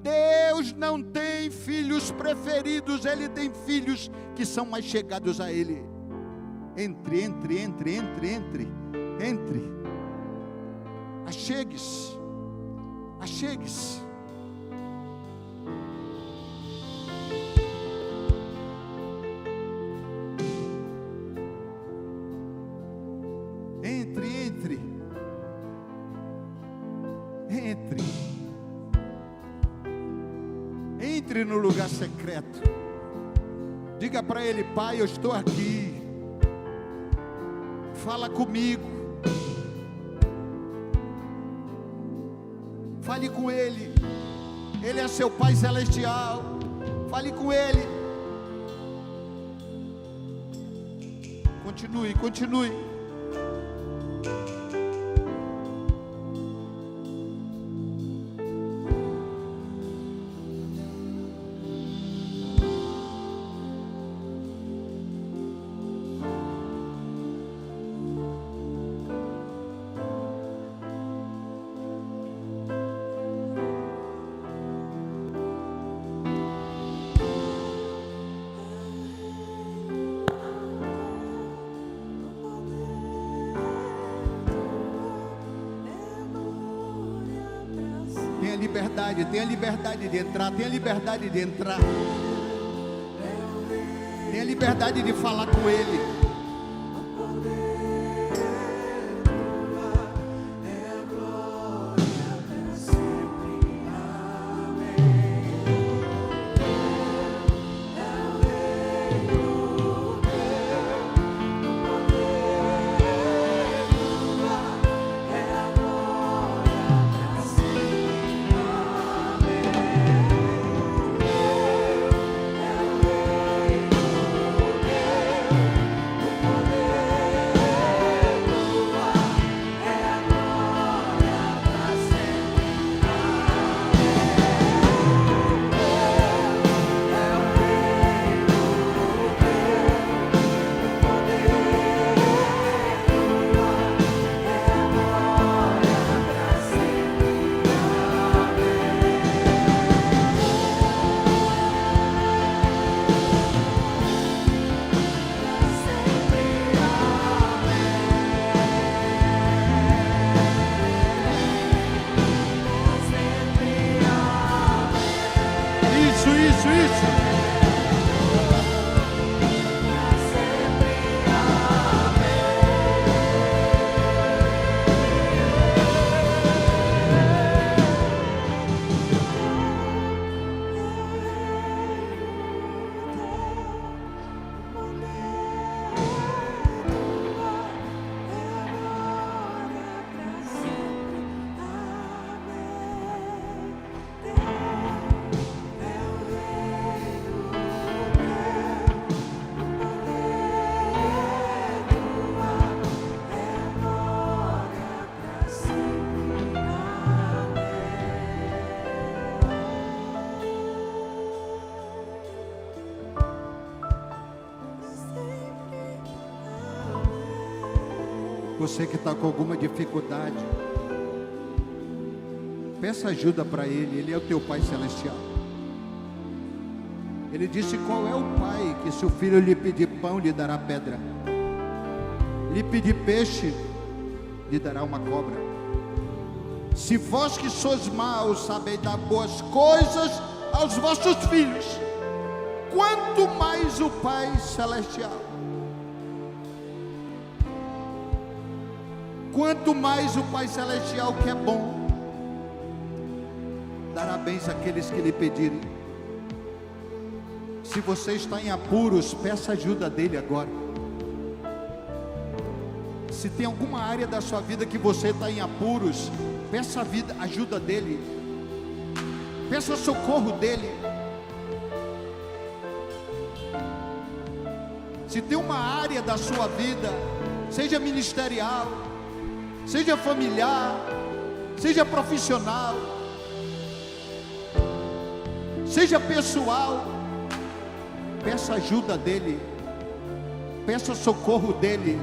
Deus não tem filhos preferidos. Ele tem filhos que são mais chegados a Ele. Entre. Achegue-se. Achegue-se. Entre no lugar secreto. Diga para Ele: Pai, eu estou aqui. Fala comigo. Fale com Ele. Ele é seu Pai Celestial. Fale com Ele. Continue. Tenha liberdade de entrar, tenha liberdade de entrar, tenha liberdade de falar com Ele. Você que está com alguma dificuldade, peça ajuda para Ele. Ele é o teu Pai Celestial. Ele disse: qual é o pai que se o filho lhe pedir pão, lhe dará pedra? Lhe pedir peixe, lhe dará uma cobra? Se vós que sois maus sabeis dar boas coisas aos vossos filhos, quanto mais o Pai Celestial. Quanto mais o Pai Celestial, que é bom, dará bens àqueles que lhe pedirem. Se você está em apuros, peça ajuda dele agora. Se tem alguma área da sua vida que você está em apuros, peça ajuda dele. Peça socorro dele. Se tem uma área da sua vida, seja ministerial, seja familiar, seja profissional, seja pessoal, peça ajuda dele, peça socorro dele.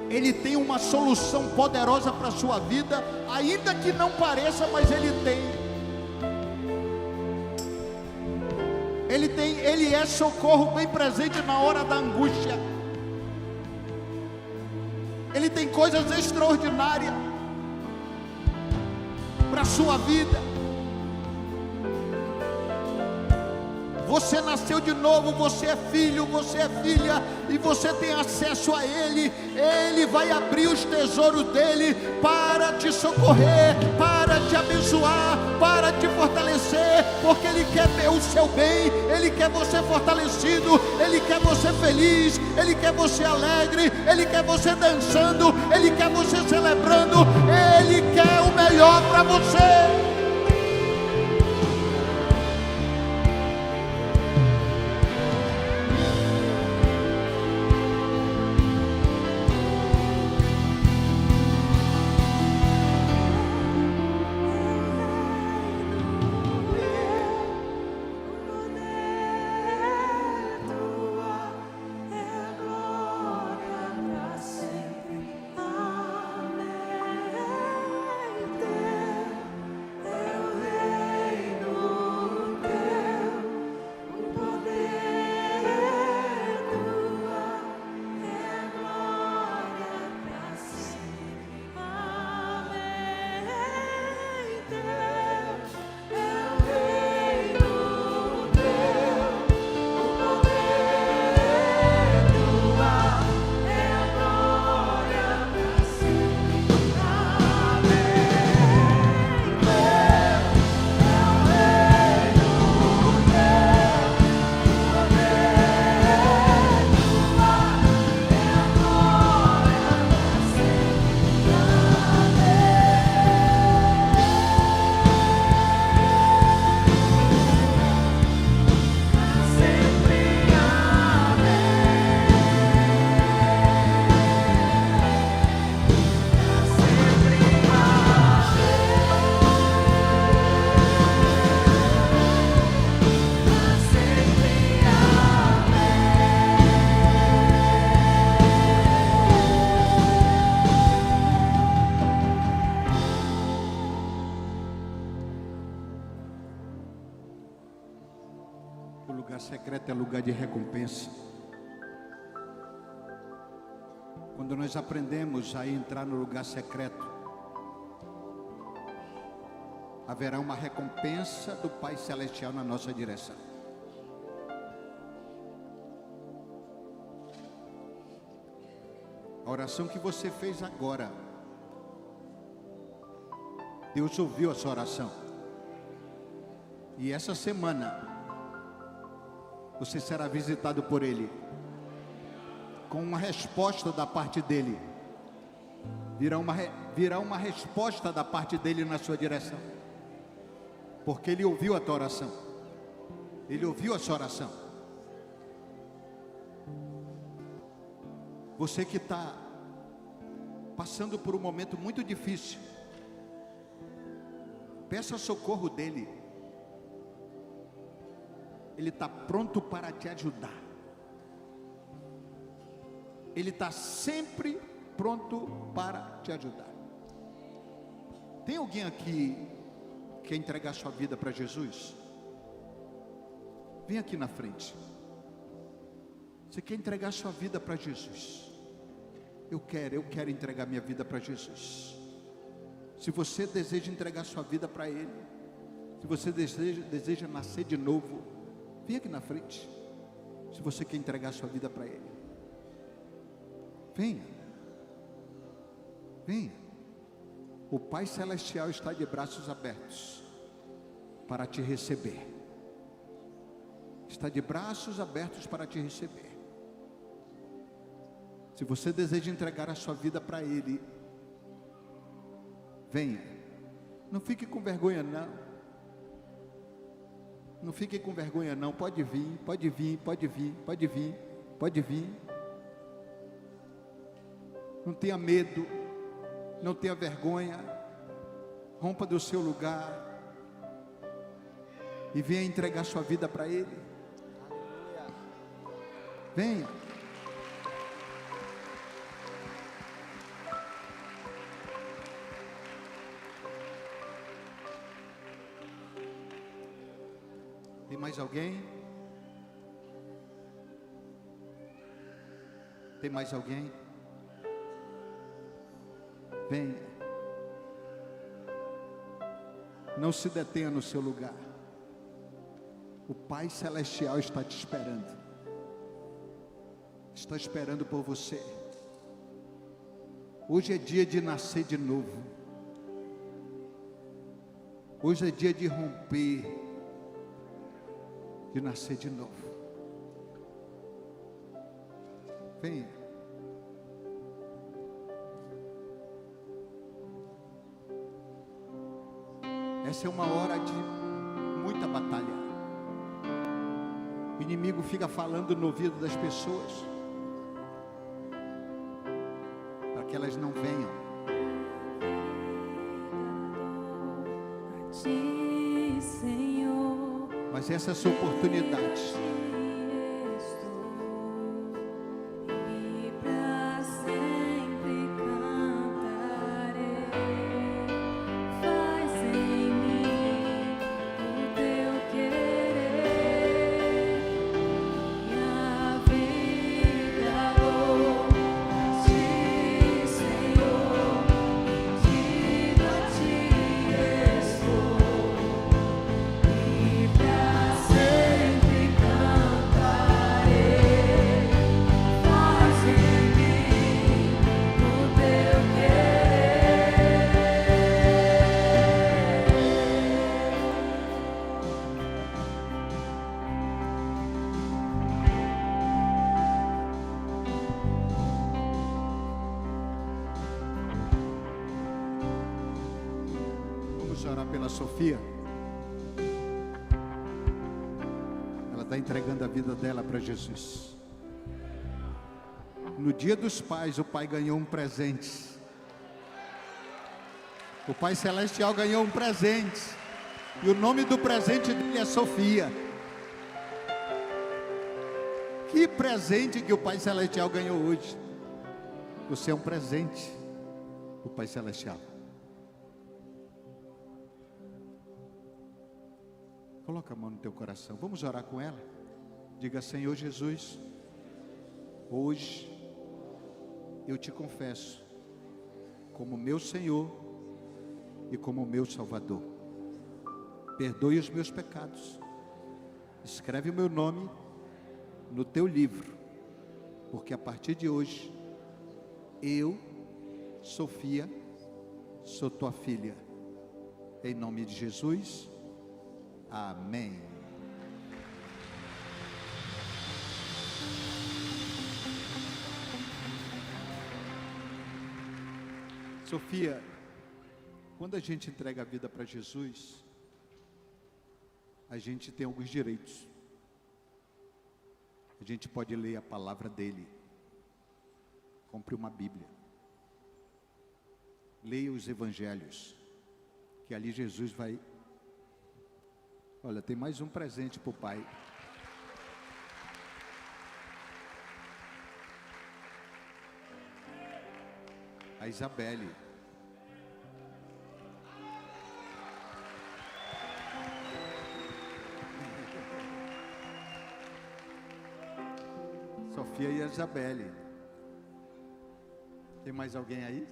Ele tem uma solução poderosa para a sua vida, ainda que não pareça, mas ele tem. Ele é socorro bem presente na hora da angústia. Ele tem coisas extraordinárias para a sua vida. Você nasceu de novo, você é filho, você é filha, e você tem acesso a Ele. Ele vai abrir os tesouros dele para te socorrer, para te abençoar, para te fortalecer, porque Ele quer o seu bem, Ele quer você fortalecido, Ele quer você feliz, Ele quer você alegre, Ele quer você dançando, Ele quer você celebrando, Ele quer o melhor para você. Secreto é lugar de recompensa. Quando nós aprendemos a entrar no lugar secreto, haverá uma recompensa do Pai Celestial na nossa direção. A oração que você fez agora, Deus ouviu a sua oração. E essa semana você será visitado por Ele, com uma resposta da parte dEle. Virá uma resposta da parte dEle na sua direção, porque Ele ouviu a tua oração. Ele ouviu a sua oração. Você que está passando por um momento muito difícil, peça socorro dEle. Ele está pronto para te ajudar. Ele está sempre pronto para te ajudar. Tem alguém aqui que quer entregar sua vida para Jesus? Vem aqui na frente. Você quer entregar sua vida para Jesus? Eu quero entregar minha vida para Jesus. Se você deseja entregar sua vida para Ele, se Se você deseja nascer de novo, vem aqui na frente. Se você quer entregar sua vida para Ele, venha. Venha. O Pai Celestial está de braços abertos para te receber. Está de braços abertos para te receber. Se você deseja entregar a sua vida para Ele, venha. Não fique com vergonha não. Não fique com vergonha não. Pode vir, pode vir, pode vir, pode vir, pode vir. Não tenha medo, não tenha vergonha. Rompa do seu lugar e venha entregar sua vida para Ele. Venha. Tem mais alguém? Tem mais alguém? Venha. Não se detenha no seu lugar. O Pai Celestial está te esperando. Está esperando por você. Hoje é dia de nascer de novo. Hoje é dia de romper, de nascer de novo. Venha. Essa é uma hora de muita batalha. O inimigo fica falando no ouvido das pessoas para que elas não venham. A ti, Senhor, Mas essa é a sua oportunidade. e para sempre cantarei. Faz em mim o teu querer, minha vida dou a ti, Senhor, rendido a ti estou, e para sempre cantarei. Faz em mim o teu querer. Vamos orar pela Sofia. Ela está entregando a vida dela para Jesus. No dia dos pais, o pai ganhou um presente. O Pai Celestial ganhou um presente. E o nome do presente dele é Sofia. Que presente que o Pai Celestial ganhou hoje. Você é um presente do Pai Celestial. Coloca a mão no teu coração. Vamos orar com ela. Diga: Senhor Jesus, hoje eu te confesso como meu Senhor e como meu Salvador. Perdoe os meus pecados. Escreve o meu nome no teu livro, porque a partir de hoje eu, Sofia, sou tua filha. Em nome de Jesus. Amém. Sofia, quando a gente entrega a vida para Jesus, a gente tem alguns direitos. A gente pode ler a palavra dele. Compre uma Bíblia. Leia os evangelhos, que ali Jesus vai... Olha, tem mais um presente para o pai. A Isabelle. Sofia e a Isabelle. Tem mais alguém aí?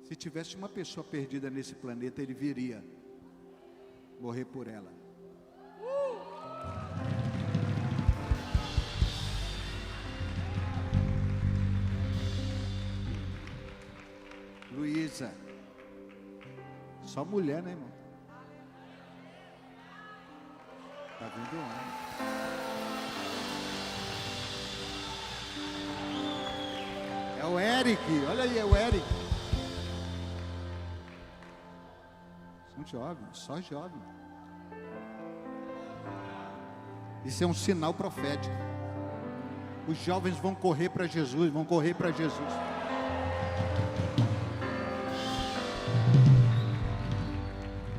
Se tivesse uma pessoa perdida nesse planeta, ele viria morrer por ela. Luísa, só mulher, né, irmão? Tá vindo homem. É o Eric, olha aí, é o Eric. São jovens, só jovens. Isso é um sinal profético. Os jovens vão correr para Jesus, vão correr para Jesus.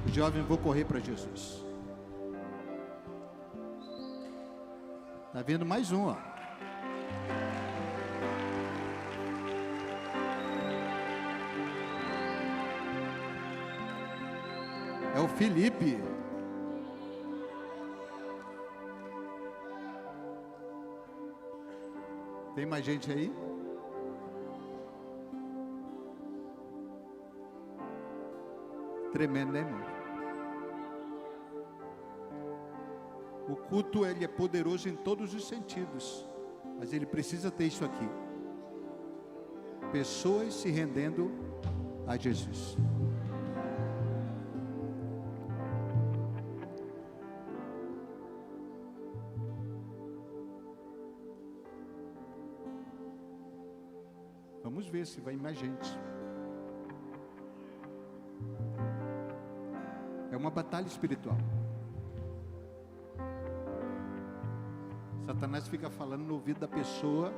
Os jovens vão correr para Jesus. Tá vendo mais um, ó. É o Felipe. Tem mais gente aí? Tremendo, né, irmão? O culto, ele é poderoso em todos os sentidos, mas ele precisa ter isso aqui. Pessoas se rendendo a Jesus. Vamos ver se vai mais gente. É uma batalha espiritual. Satanás fica falando no ouvido da pessoa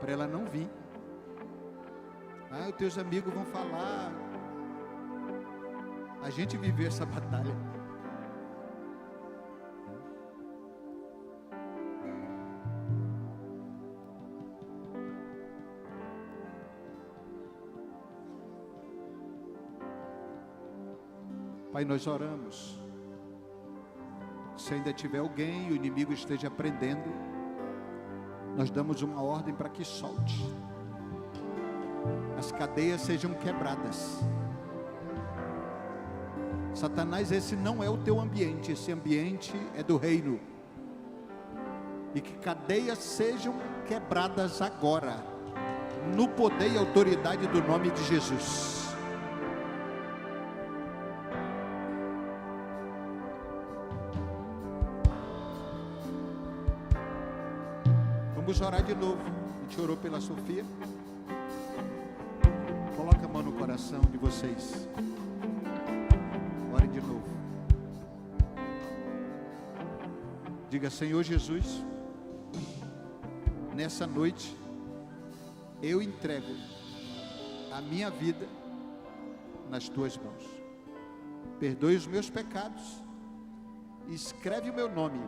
para ela não vir. Ah, os teus amigos vão falar. A gente viveu essa batalha. Pai, nós oramos. Se ainda tiver alguém e o inimigo esteja prendendo, nós damos uma ordem para que solte. As cadeias sejam quebradas. Satanás, esse não é o teu ambiente, esse ambiente é do reino. E que cadeias sejam quebradas agora, no poder e autoridade do nome de Jesus. Vamos orar de novo. A gente orou pela Sofia. Coloca a mão no coração de vocês. Ore de novo. Diga: Senhor Jesus, nessa noite eu entrego a minha vida nas tuas mãos. Perdoe os meus pecados e escreve o meu nome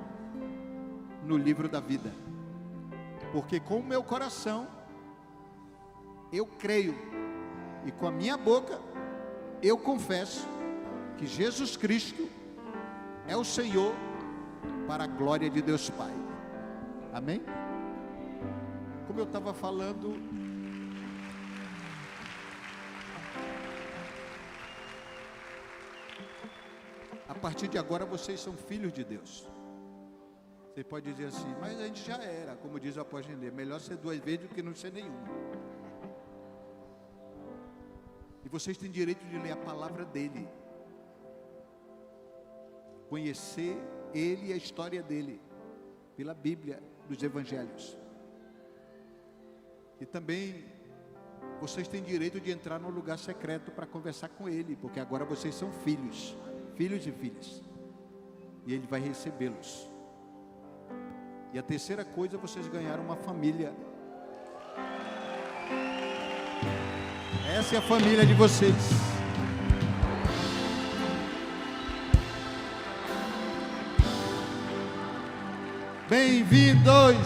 no livro da vida. Porque com o meu coração eu creio e com a minha boca eu confesso que Jesus Cristo é o Senhor, para a glória de Deus Pai. Amém? Como eu estava falando, a partir de agora vocês são filhos de Deus. Você pode dizer assim: mas a gente já era, como diz o apóstolo André, melhor ser 2 vezes do que não ser nenhuma. E vocês têm direito de ler a palavra dele, conhecer ele e a história dele, pela Bíblia dos Evangelhos. E também vocês têm direito de entrar no lugar secreto para conversar com ele, porque agora vocês são filhos, filhos e filhas, e ele vai recebê-los. E a terceira coisa, vocês ganharam uma família. Essa é a família de vocês. Bem-vindos.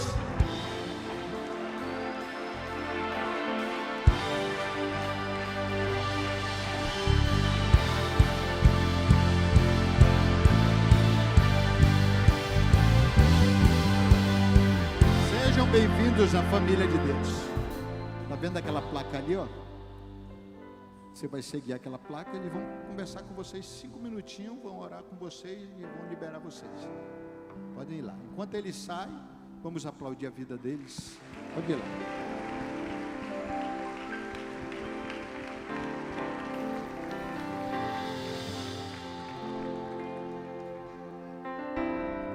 Sejam bem-vindos à família de Deus. Está vendo aquela placa ali, ó? Você vai seguir aquela placa, eles vão conversar com vocês 5 minutinhos, vão orar com vocês e vão liberar vocês. Podem ir lá. Enquanto eles saem, vamos aplaudir a vida deles. Pode ir lá.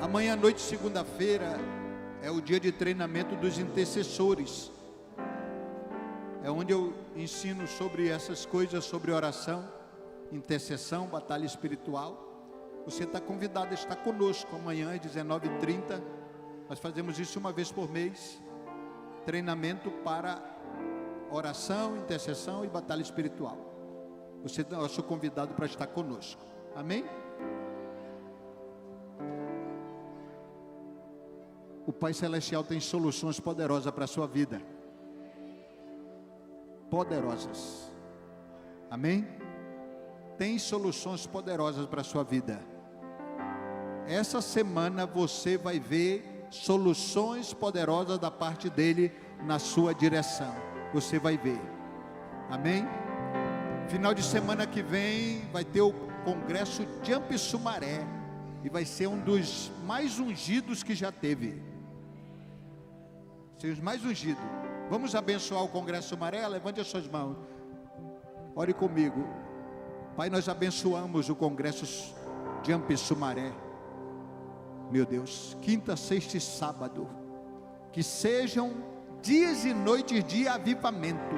Amanhã à noite, segunda-feira, é o dia de treinamento dos intercessores. É onde eu ensino sobre essas coisas, sobre oração, intercessão, batalha espiritual. Você está convidado a estar conosco amanhã às 19h30. Nós fazemos isso uma vez por mês. Treinamento para oração, intercessão e batalha espiritual. Você é nosso convidado para estar conosco. Amém? O Pai Celestial tem soluções poderosas para a sua vida. Poderosas. Amém? Tem soluções poderosas para a sua vida. Essa semana você vai ver soluções poderosas da parte dele na sua direção. Você vai ver. Amém? Final de semana que vem vai ter o congresso Jump Sumaré. E vai ser um dos mais ungidos que já teve. Ser os mais ungidos. Vamos abençoar o congresso Sumaré? Levante as suas mãos. Ore comigo. Pai, nós abençoamos o congresso Jump Sumaré. Meu Deus, quinta, sexta e sábado. Que sejam dias e noites de avivamento.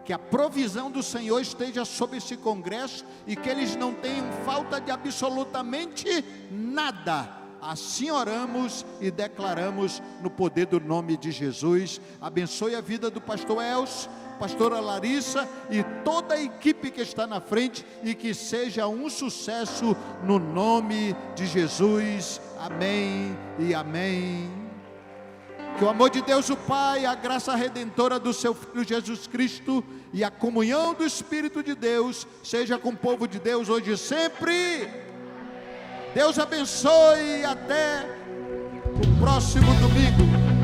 Que a provisão do Senhor esteja sobre esse congresso e que eles não tenham falta de absolutamente nada. Assim oramos e declaramos no poder do nome de Jesus. Abençoe a vida do pastor Elcio, pastora Larissa e toda a equipe que está na frente e que seja um sucesso no nome de Jesus. Amém e amém. Que o amor de Deus o Pai, a graça redentora do seu Filho Jesus Cristo e a comunhão do Espírito de Deus seja com o povo de Deus hoje e sempre. Deus abençoe e até o próximo domingo.